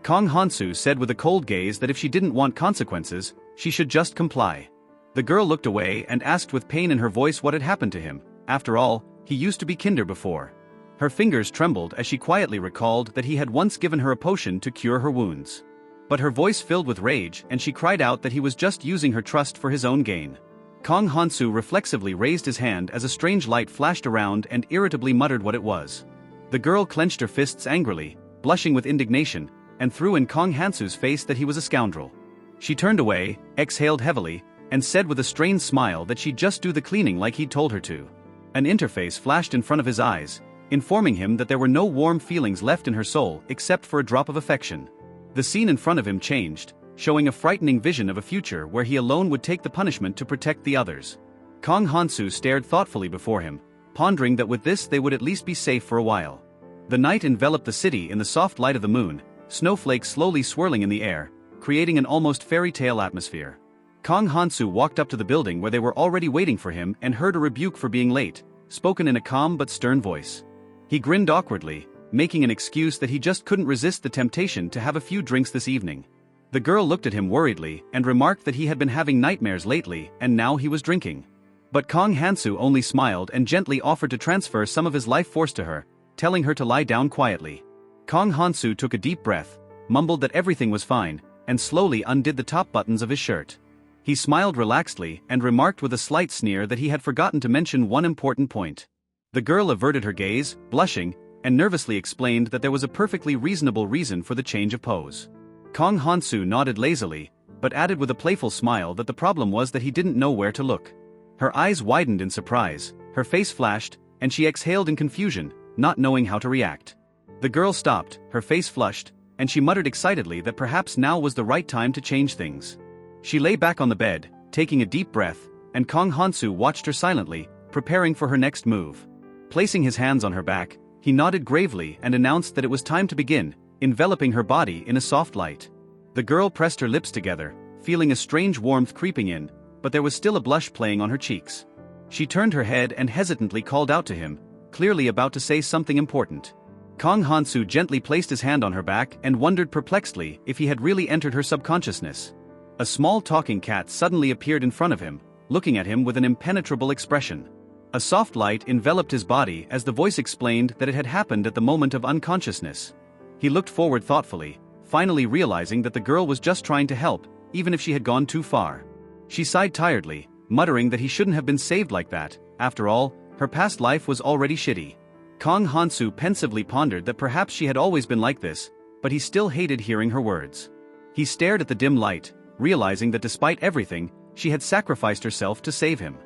Kong Hansu said with a cold gaze that if she didn't want consequences, she should just comply. The girl looked away and asked with pain in her voice what had happened to him. After all, he used to be kinder before. Her fingers trembled as she quietly recalled that he had once given her a potion to cure her wounds. But her voice filled with rage and she cried out that he was just using her trust for his own gain. Kong Hansu reflexively raised his hand as a strange light flashed around and irritably muttered what it was. The girl clenched her fists angrily, blushing with indignation, and threw in Kong Hansu's face that he was a scoundrel. She turned away, exhaled heavily, and said with a strained smile that she'd just do the cleaning like he'd told her to. An interface flashed in front of his eyes, informing him that there were no warm feelings left in her soul except for a drop of affection. The scene in front of him changed, showing a frightening vision of a future where he alone would take the punishment to protect the others. Kong Hansu stared thoughtfully before him, pondering that with this they would at least be safe for a while. The night enveloped the city in the soft light of the moon, snowflakes slowly swirling in the air, creating an almost fairy tale atmosphere. Kong Hansu walked up to the building where they were already waiting for him and heard a rebuke for being late, spoken in a calm but stern voice. He grinned awkwardly, making an excuse that he just couldn't resist the temptation to have a few drinks this evening. The girl looked at him worriedly and remarked that he had been having nightmares lately and now he was drinking. But Kong Hansu only smiled and gently offered to transfer some of his life force to her, telling her to lie down quietly. Kong Hansu took a deep breath, mumbled that everything was fine, and slowly undid the top buttons of his shirt. He smiled relaxedly and remarked with a slight sneer that he had forgotten to mention one important point. The girl averted her gaze, blushing, and nervously explained that there was a perfectly reasonable reason for the change of pose. Kong Hansu nodded lazily, but added with a playful smile that the problem was that he didn't know where to look. Her eyes widened in surprise, her face flashed, and she exhaled in confusion, not knowing how to react. The girl stopped, her face flushed, and she muttered excitedly that perhaps now was the right time to change things. She lay back on the bed, taking a deep breath, and Kong Hansu watched her silently, preparing for her next move. Placing his hands on her back, he nodded gravely and announced that it was time to begin, enveloping her body in a soft light. The girl pressed her lips together, feeling a strange warmth creeping in, but there was still a blush playing on her cheeks. She turned her head and hesitantly called out to him, clearly about to say something important. Kong Hansu gently placed his hand on her back and wondered perplexedly if he had really entered her subconsciousness. A small talking cat suddenly appeared in front of him, looking at him with an impenetrable expression. A soft light enveloped his body as the voice explained that it had happened at the moment of unconsciousness. He looked forward thoughtfully, finally realizing that the girl was just trying to help, even if she had gone too far. She sighed tiredly, muttering that he shouldn't have been saved like that. After all, her past life was already shitty. Kong Hansu pensively pondered that perhaps she had always been like this, but he still hated hearing her words. He stared at the dim light, realizing that despite everything, she had sacrificed herself to save him.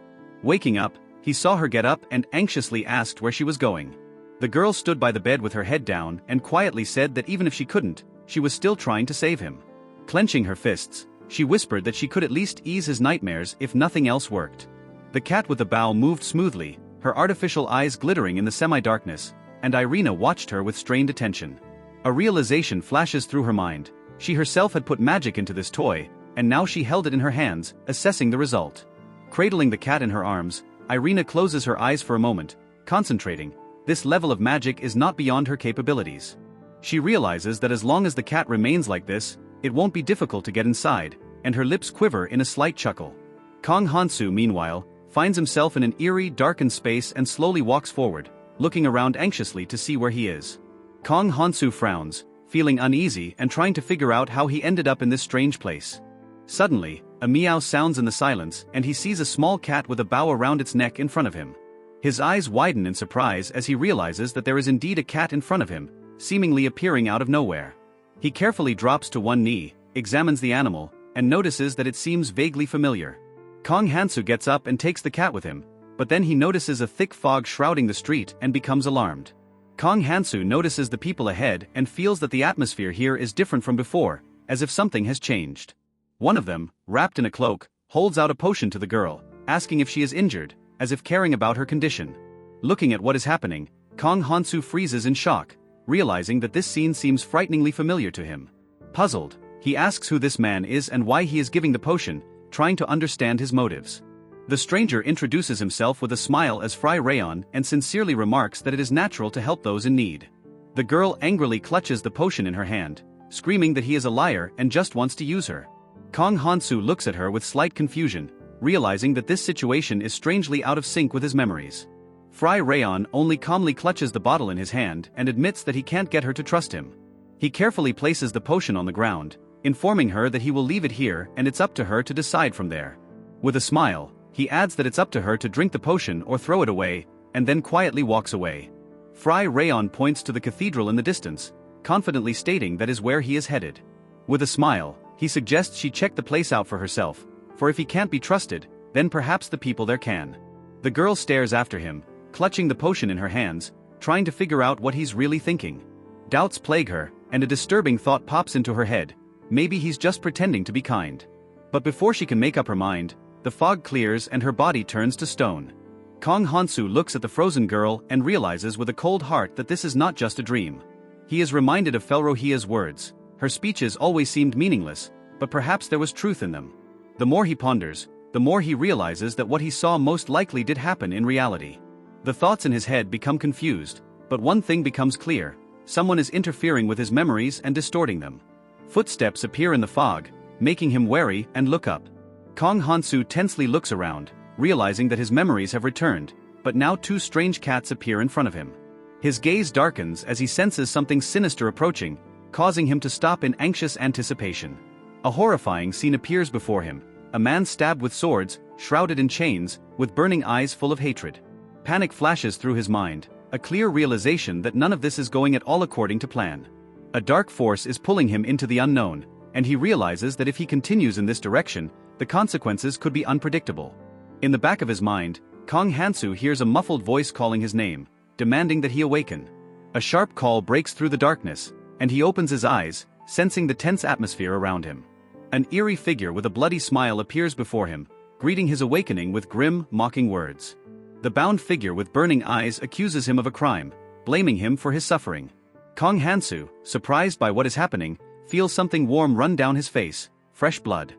Waking up, he saw her get up and anxiously asked where she was going. The girl stood by the bed with her head down and quietly said that even if she couldn't, she was still trying to save him. Clenching her fists, she whispered that she could at least ease his nightmares if nothing else worked. The cat with the bow moved smoothly, her artificial eyes glittering in the semi-darkness, and Irina watched her with strained attention. A realization flashes through her mind. She herself had put magic into this toy, and now she held it in her hands, assessing the result. Cradling the cat in her arms, Irina closes her eyes for a moment, concentrating. This level of magic is not beyond her capabilities. She realizes that as long as the cat remains like this, it won't be difficult to get inside, and her lips quiver in a slight chuckle. Kong Hansu, meanwhile, finds himself in an eerie, darkened space and slowly walks forward, looking around anxiously to see where he is. Kong Hansu frowns, feeling uneasy and trying to figure out how he ended up in this strange place. Suddenly, a meow sounds in the silence and he sees a small cat with a bow around its neck in front of him. His eyes widen in surprise as he realizes that there is indeed a cat in front of him, seemingly appearing out of nowhere. He carefully drops to one knee, examines the animal, and notices that it seems vaguely familiar. Kong Hansu gets up and takes the cat with him, but then he notices a thick fog shrouding the street and becomes alarmed. Kong Hansu notices the people ahead and feels that the atmosphere here is different from before, as if something has changed. One of them, wrapped in a cloak, holds out a potion to the girl, asking if she is injured, as if caring about her condition. Looking at what is happening, Kong Hansu freezes in shock, realizing that this scene seems frighteningly familiar to him. Puzzled, he asks who this man is and why he is giving the potion, trying to understand his motives. The stranger introduces himself with a smile as Fry Rayon and sincerely remarks that it is natural to help those in need. The girl angrily clutches the potion in her hand, screaming that he is a liar and just wants to use her. Kong Hansu looks at her with slight confusion, realizing that this situation is strangely out of sync with his memories. Fry Rayon only calmly clutches the bottle in his hand and admits that he can't get her to trust him. He carefully places the potion on the ground, informing her that he will leave it here and it's up to her to decide from there. With a smile, he adds that it's up to her to drink the potion or throw it away, and then quietly walks away. Fry Rayon points to the cathedral in the distance, confidently stating that is where he is headed. With a smile, he suggests she check the place out for herself, for if he can't be trusted, then perhaps the people there can. The girl stares after him, clutching the potion in her hands, trying to figure out what he's really thinking. Doubts plague her, and a disturbing thought pops into her head. Maybe he's just pretending to be kind. But before she can make up her mind, the fog clears and her body turns to stone. Kong Hansu looks at the frozen girl and realizes with a cold heart that this is not just a dream. He is reminded of Felrohia's words. Her speeches always seemed meaningless, but perhaps there was truth in them. The more he ponders, the more he realizes that what he saw most likely did happen in reality. The thoughts in his head become confused, but one thing becomes clear: someone is interfering with his memories and distorting them. Footsteps appear in the fog, making him wary and look up. Kong Hansu tensely looks around, realizing that his memories have returned, but now two strange cats appear in front of him. His gaze darkens as he senses something sinister approaching, causing him to stop in anxious anticipation. A horrifying scene appears before him: a man stabbed with swords, shrouded in chains, with burning eyes full of hatred. Panic flashes through his mind, a clear realization that none of this is going at all according to plan. A dark force is pulling him into the unknown, and he realizes that if he continues in this direction, the consequences could be unpredictable. In the back of his mind, Kong Hansu hears a muffled voice calling his name, demanding that he awaken. A sharp call breaks through the darkness, and he opens his eyes, sensing the tense atmosphere around him. An eerie figure with a bloody smile appears before him, greeting his awakening with grim, mocking words. The bound figure with burning eyes accuses him of a crime, blaming him for his suffering. Kong Hansu, surprised by what is happening, feels something warm run down his face: fresh blood.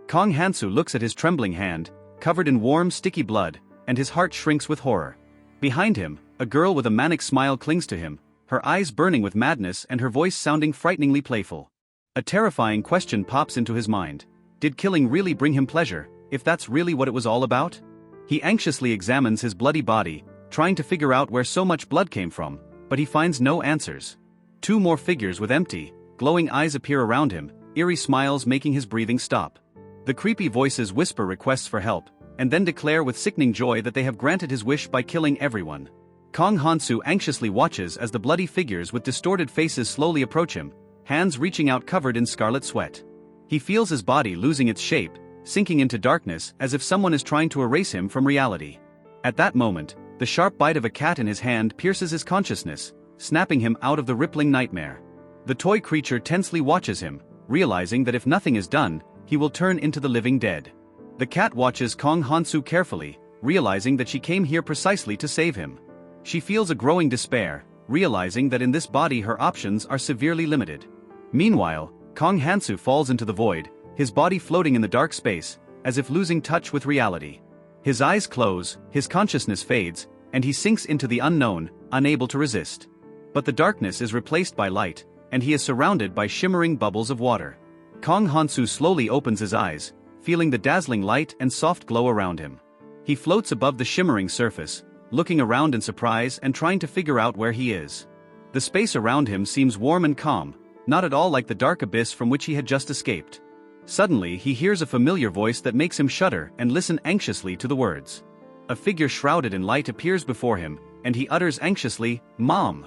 Kong Hansu looks at his trembling hand, covered in warm, sticky blood, and his heart shrinks with horror. Behind him, a girl with a manic smile clings to him, her eyes burning with madness and her voice sounding frighteningly playful. A terrifying question pops into his mind: did killing really bring him pleasure, if that's really what it was all about? He anxiously examines his bloody body, trying to figure out where so much blood came from, but he finds no answers. Two more figures with empty, glowing eyes appear around him, eerie smiles making his breathing stop. The creepy voices whisper requests for help, and then declare with sickening joy that they have granted his wish by killing everyone. Kong Hansu anxiously watches as the bloody figures with distorted faces slowly approach him, hands reaching out covered in scarlet sweat. He feels his body losing its shape, sinking into darkness as if someone is trying to erase him from reality. At that moment, the sharp bite of a cat in his hand pierces his consciousness, snapping him out of the rippling nightmare. The toy creature tensely watches him, realizing that if nothing is done, he will turn into the living dead. The cat watches Kong Hansu carefully, realizing that she came here precisely to save him. She feels a growing despair, realizing that in this body her options are severely limited. Meanwhile, Kong Hansu falls into the void, his body floating in the dark space, as if losing touch with reality. His eyes close, his consciousness fades, and he sinks into the unknown, unable to resist. But the darkness is replaced by light, and he is surrounded by shimmering bubbles of water. Kong Hansu slowly opens his eyes, feeling the dazzling light and soft glow around him. He floats above the shimmering surface, looking around in surprise and trying to figure out where he is. The space around him seems warm and calm, not at all like the dark abyss from which he had just escaped. Suddenly he hears a familiar voice that makes him shudder and listen anxiously to the words. A figure shrouded in light appears before him, and he utters anxiously, "Mom."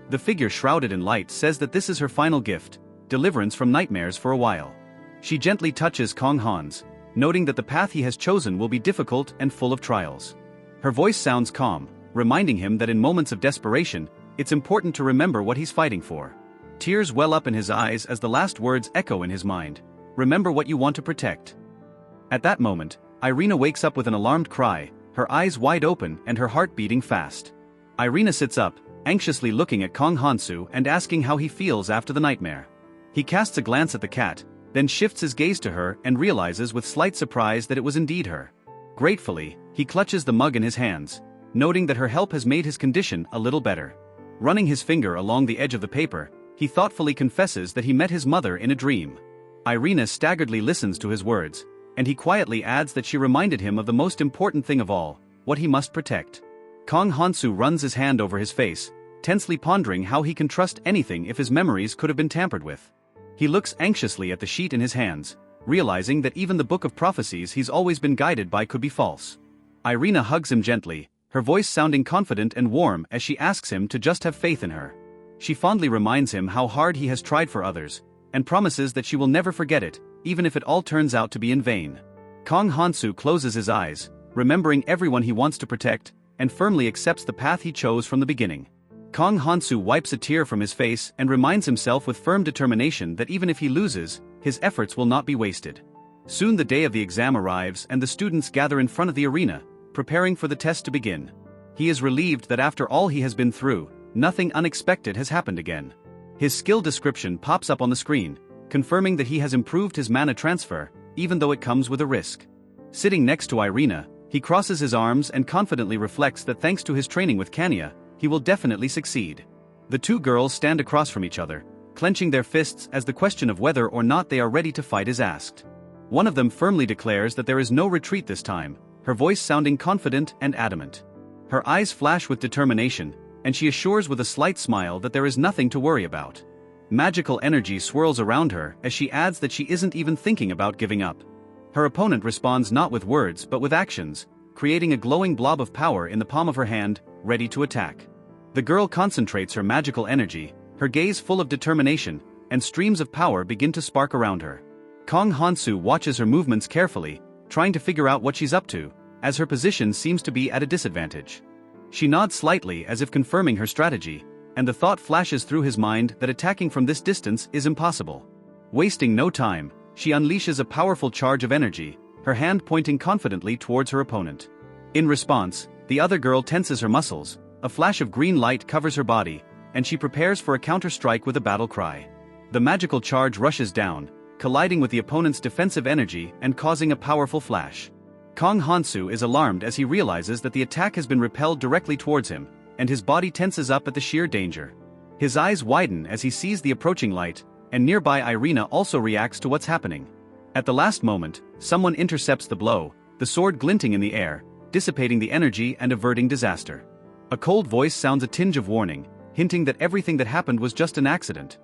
The figure shrouded in light says that this is her final gift, deliverance from nightmares for a while. She gently touches Kong Hans, noting that the path he has chosen will be difficult and full of trials. Her voice sounds calm, reminding him that in moments of desperation, it's important to remember what he's fighting for. Tears well up in his eyes as the last words echo in his mind: "Remember what you want to protect." At that moment, Irina wakes up with an alarmed cry, her eyes wide open and her heart beating fast. Irina sits up, anxiously looking at Kong Hansu and asking how he feels after the nightmare. He casts a glance at the cat, then shifts his gaze to her and realizes with slight surprise that it was indeed her. Gratefully, he clutches the mug in his hands, noting that her help has made his condition a little better. Running his finger along the edge of the paper, he thoughtfully confesses that he met his mother in a dream. Irina staggeredly listens to his words, and he quietly adds that she reminded him of the most important thing of all, what he must protect. Kong Hansu runs his hand over his face, tensely pondering how he can trust anything if his memories could have been tampered with. He looks anxiously at the sheet in his hands, realizing that even the book of prophecies he's always been guided by could be false. Irina hugs him gently, her voice sounding confident and warm as she asks him to just have faith in her. She fondly reminds him how hard he has tried for others, and promises that she will never forget it, even if it all turns out to be in vain. Kong Hansu closes his eyes, remembering everyone he wants to protect, and firmly accepts the path he chose from the beginning. Kong Hansu wipes a tear from his face and reminds himself with firm determination that even if he loses, his efforts will not be wasted. Soon the day of the exam arrives and the students gather in front of the arena, preparing for the test to begin. He is relieved that after all he has been through, nothing unexpected has happened again. His skill description pops up on the screen, confirming that he has improved his mana transfer, even though it comes with a risk. Sitting next to Irina, he crosses his arms and confidently reflects that thanks to his training with Kanya, he will definitely succeed. The two girls stand across from each other, clenching their fists as the question of whether or not they are ready to fight is asked. One of them firmly declares that there is no retreat this time, her voice sounding confident and adamant. Her eyes flash with determination, and she assures with a slight smile that there is nothing to worry about. Magical energy swirls around her as she adds that she isn't even thinking about giving up. Her opponent responds not with words but with actions, creating a glowing blob of power in the palm of her hand, ready to attack. The girl concentrates her magical energy, her gaze full of determination, and streams of power begin to spark around her. Kong Hansu watches her movements carefully, trying to figure out what she's up to, as her position seems to be at a disadvantage. She nods slightly as if confirming her strategy, and the thought flashes through his mind that attacking from this distance is impossible. Wasting no time, she unleashes a powerful charge of energy, her hand pointing confidently towards her opponent. In response, the other girl tenses her muscles, a flash of green light covers her body, and she prepares for a counter-strike with a battle cry. The magical charge rushes down, colliding with the opponent's defensive energy and causing a powerful flash. Kong Hansu is alarmed as he realizes that the attack has been repelled directly towards him, and his body tenses up at the sheer danger. His eyes widen as he sees the approaching light, and nearby Irina also reacts to what's happening. At the last moment, someone intercepts the blow, the sword glinting in the air, dissipating the energy and averting disaster. A cold voice sounds a tinge of warning, hinting that everything that happened was just an accident.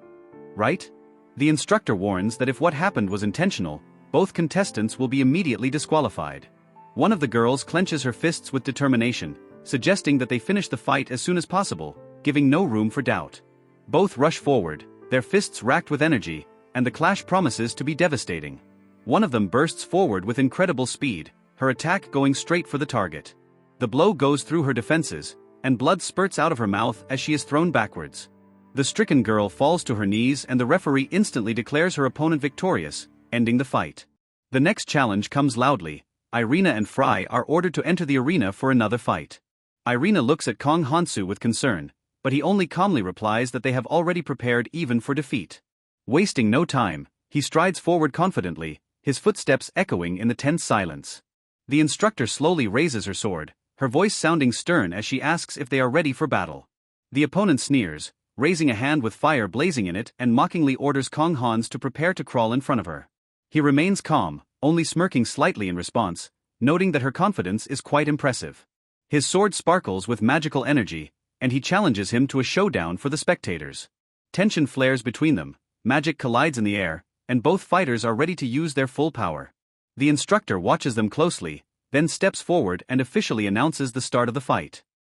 Right? The instructor warns that if what happened was intentional, both contestants will be immediately disqualified. One of the girls clenches her fists with determination, suggesting that they finish the fight as soon as possible, giving no room for doubt. Both rush forward, their fists racked with energy, and the clash promises to be devastating. One of them bursts forward with incredible speed, her attack going straight for the target. The blow goes through her defenses, and blood spurts out of her mouth as she is thrown backwards. The stricken girl falls to her knees and the referee instantly declares her opponent victorious, ending the fight. The next challenge comes loudly. Irina and Fry are ordered to enter the arena for another fight. Irina looks at Kong Hansu with concern, but he only calmly replies that they have already prepared even for defeat. Wasting no time, he strides forward confidently, his footsteps echoing in the tense silence. The instructor slowly raises her sword, her voice sounding stern as she asks if they are ready for battle. The opponent sneers, raising a hand with fire blazing in it and mockingly orders Kong Hans to prepare to crawl in front of her. He remains calm, only smirking slightly in response, noting that her confidence is quite impressive. His sword sparkles with magical energy, and he challenges him to a showdown for the spectators. Tension flares between them, magic collides in the air, and both fighters are ready to use their full power. The instructor watches them closely, then steps forward and officially announces the start of the fight.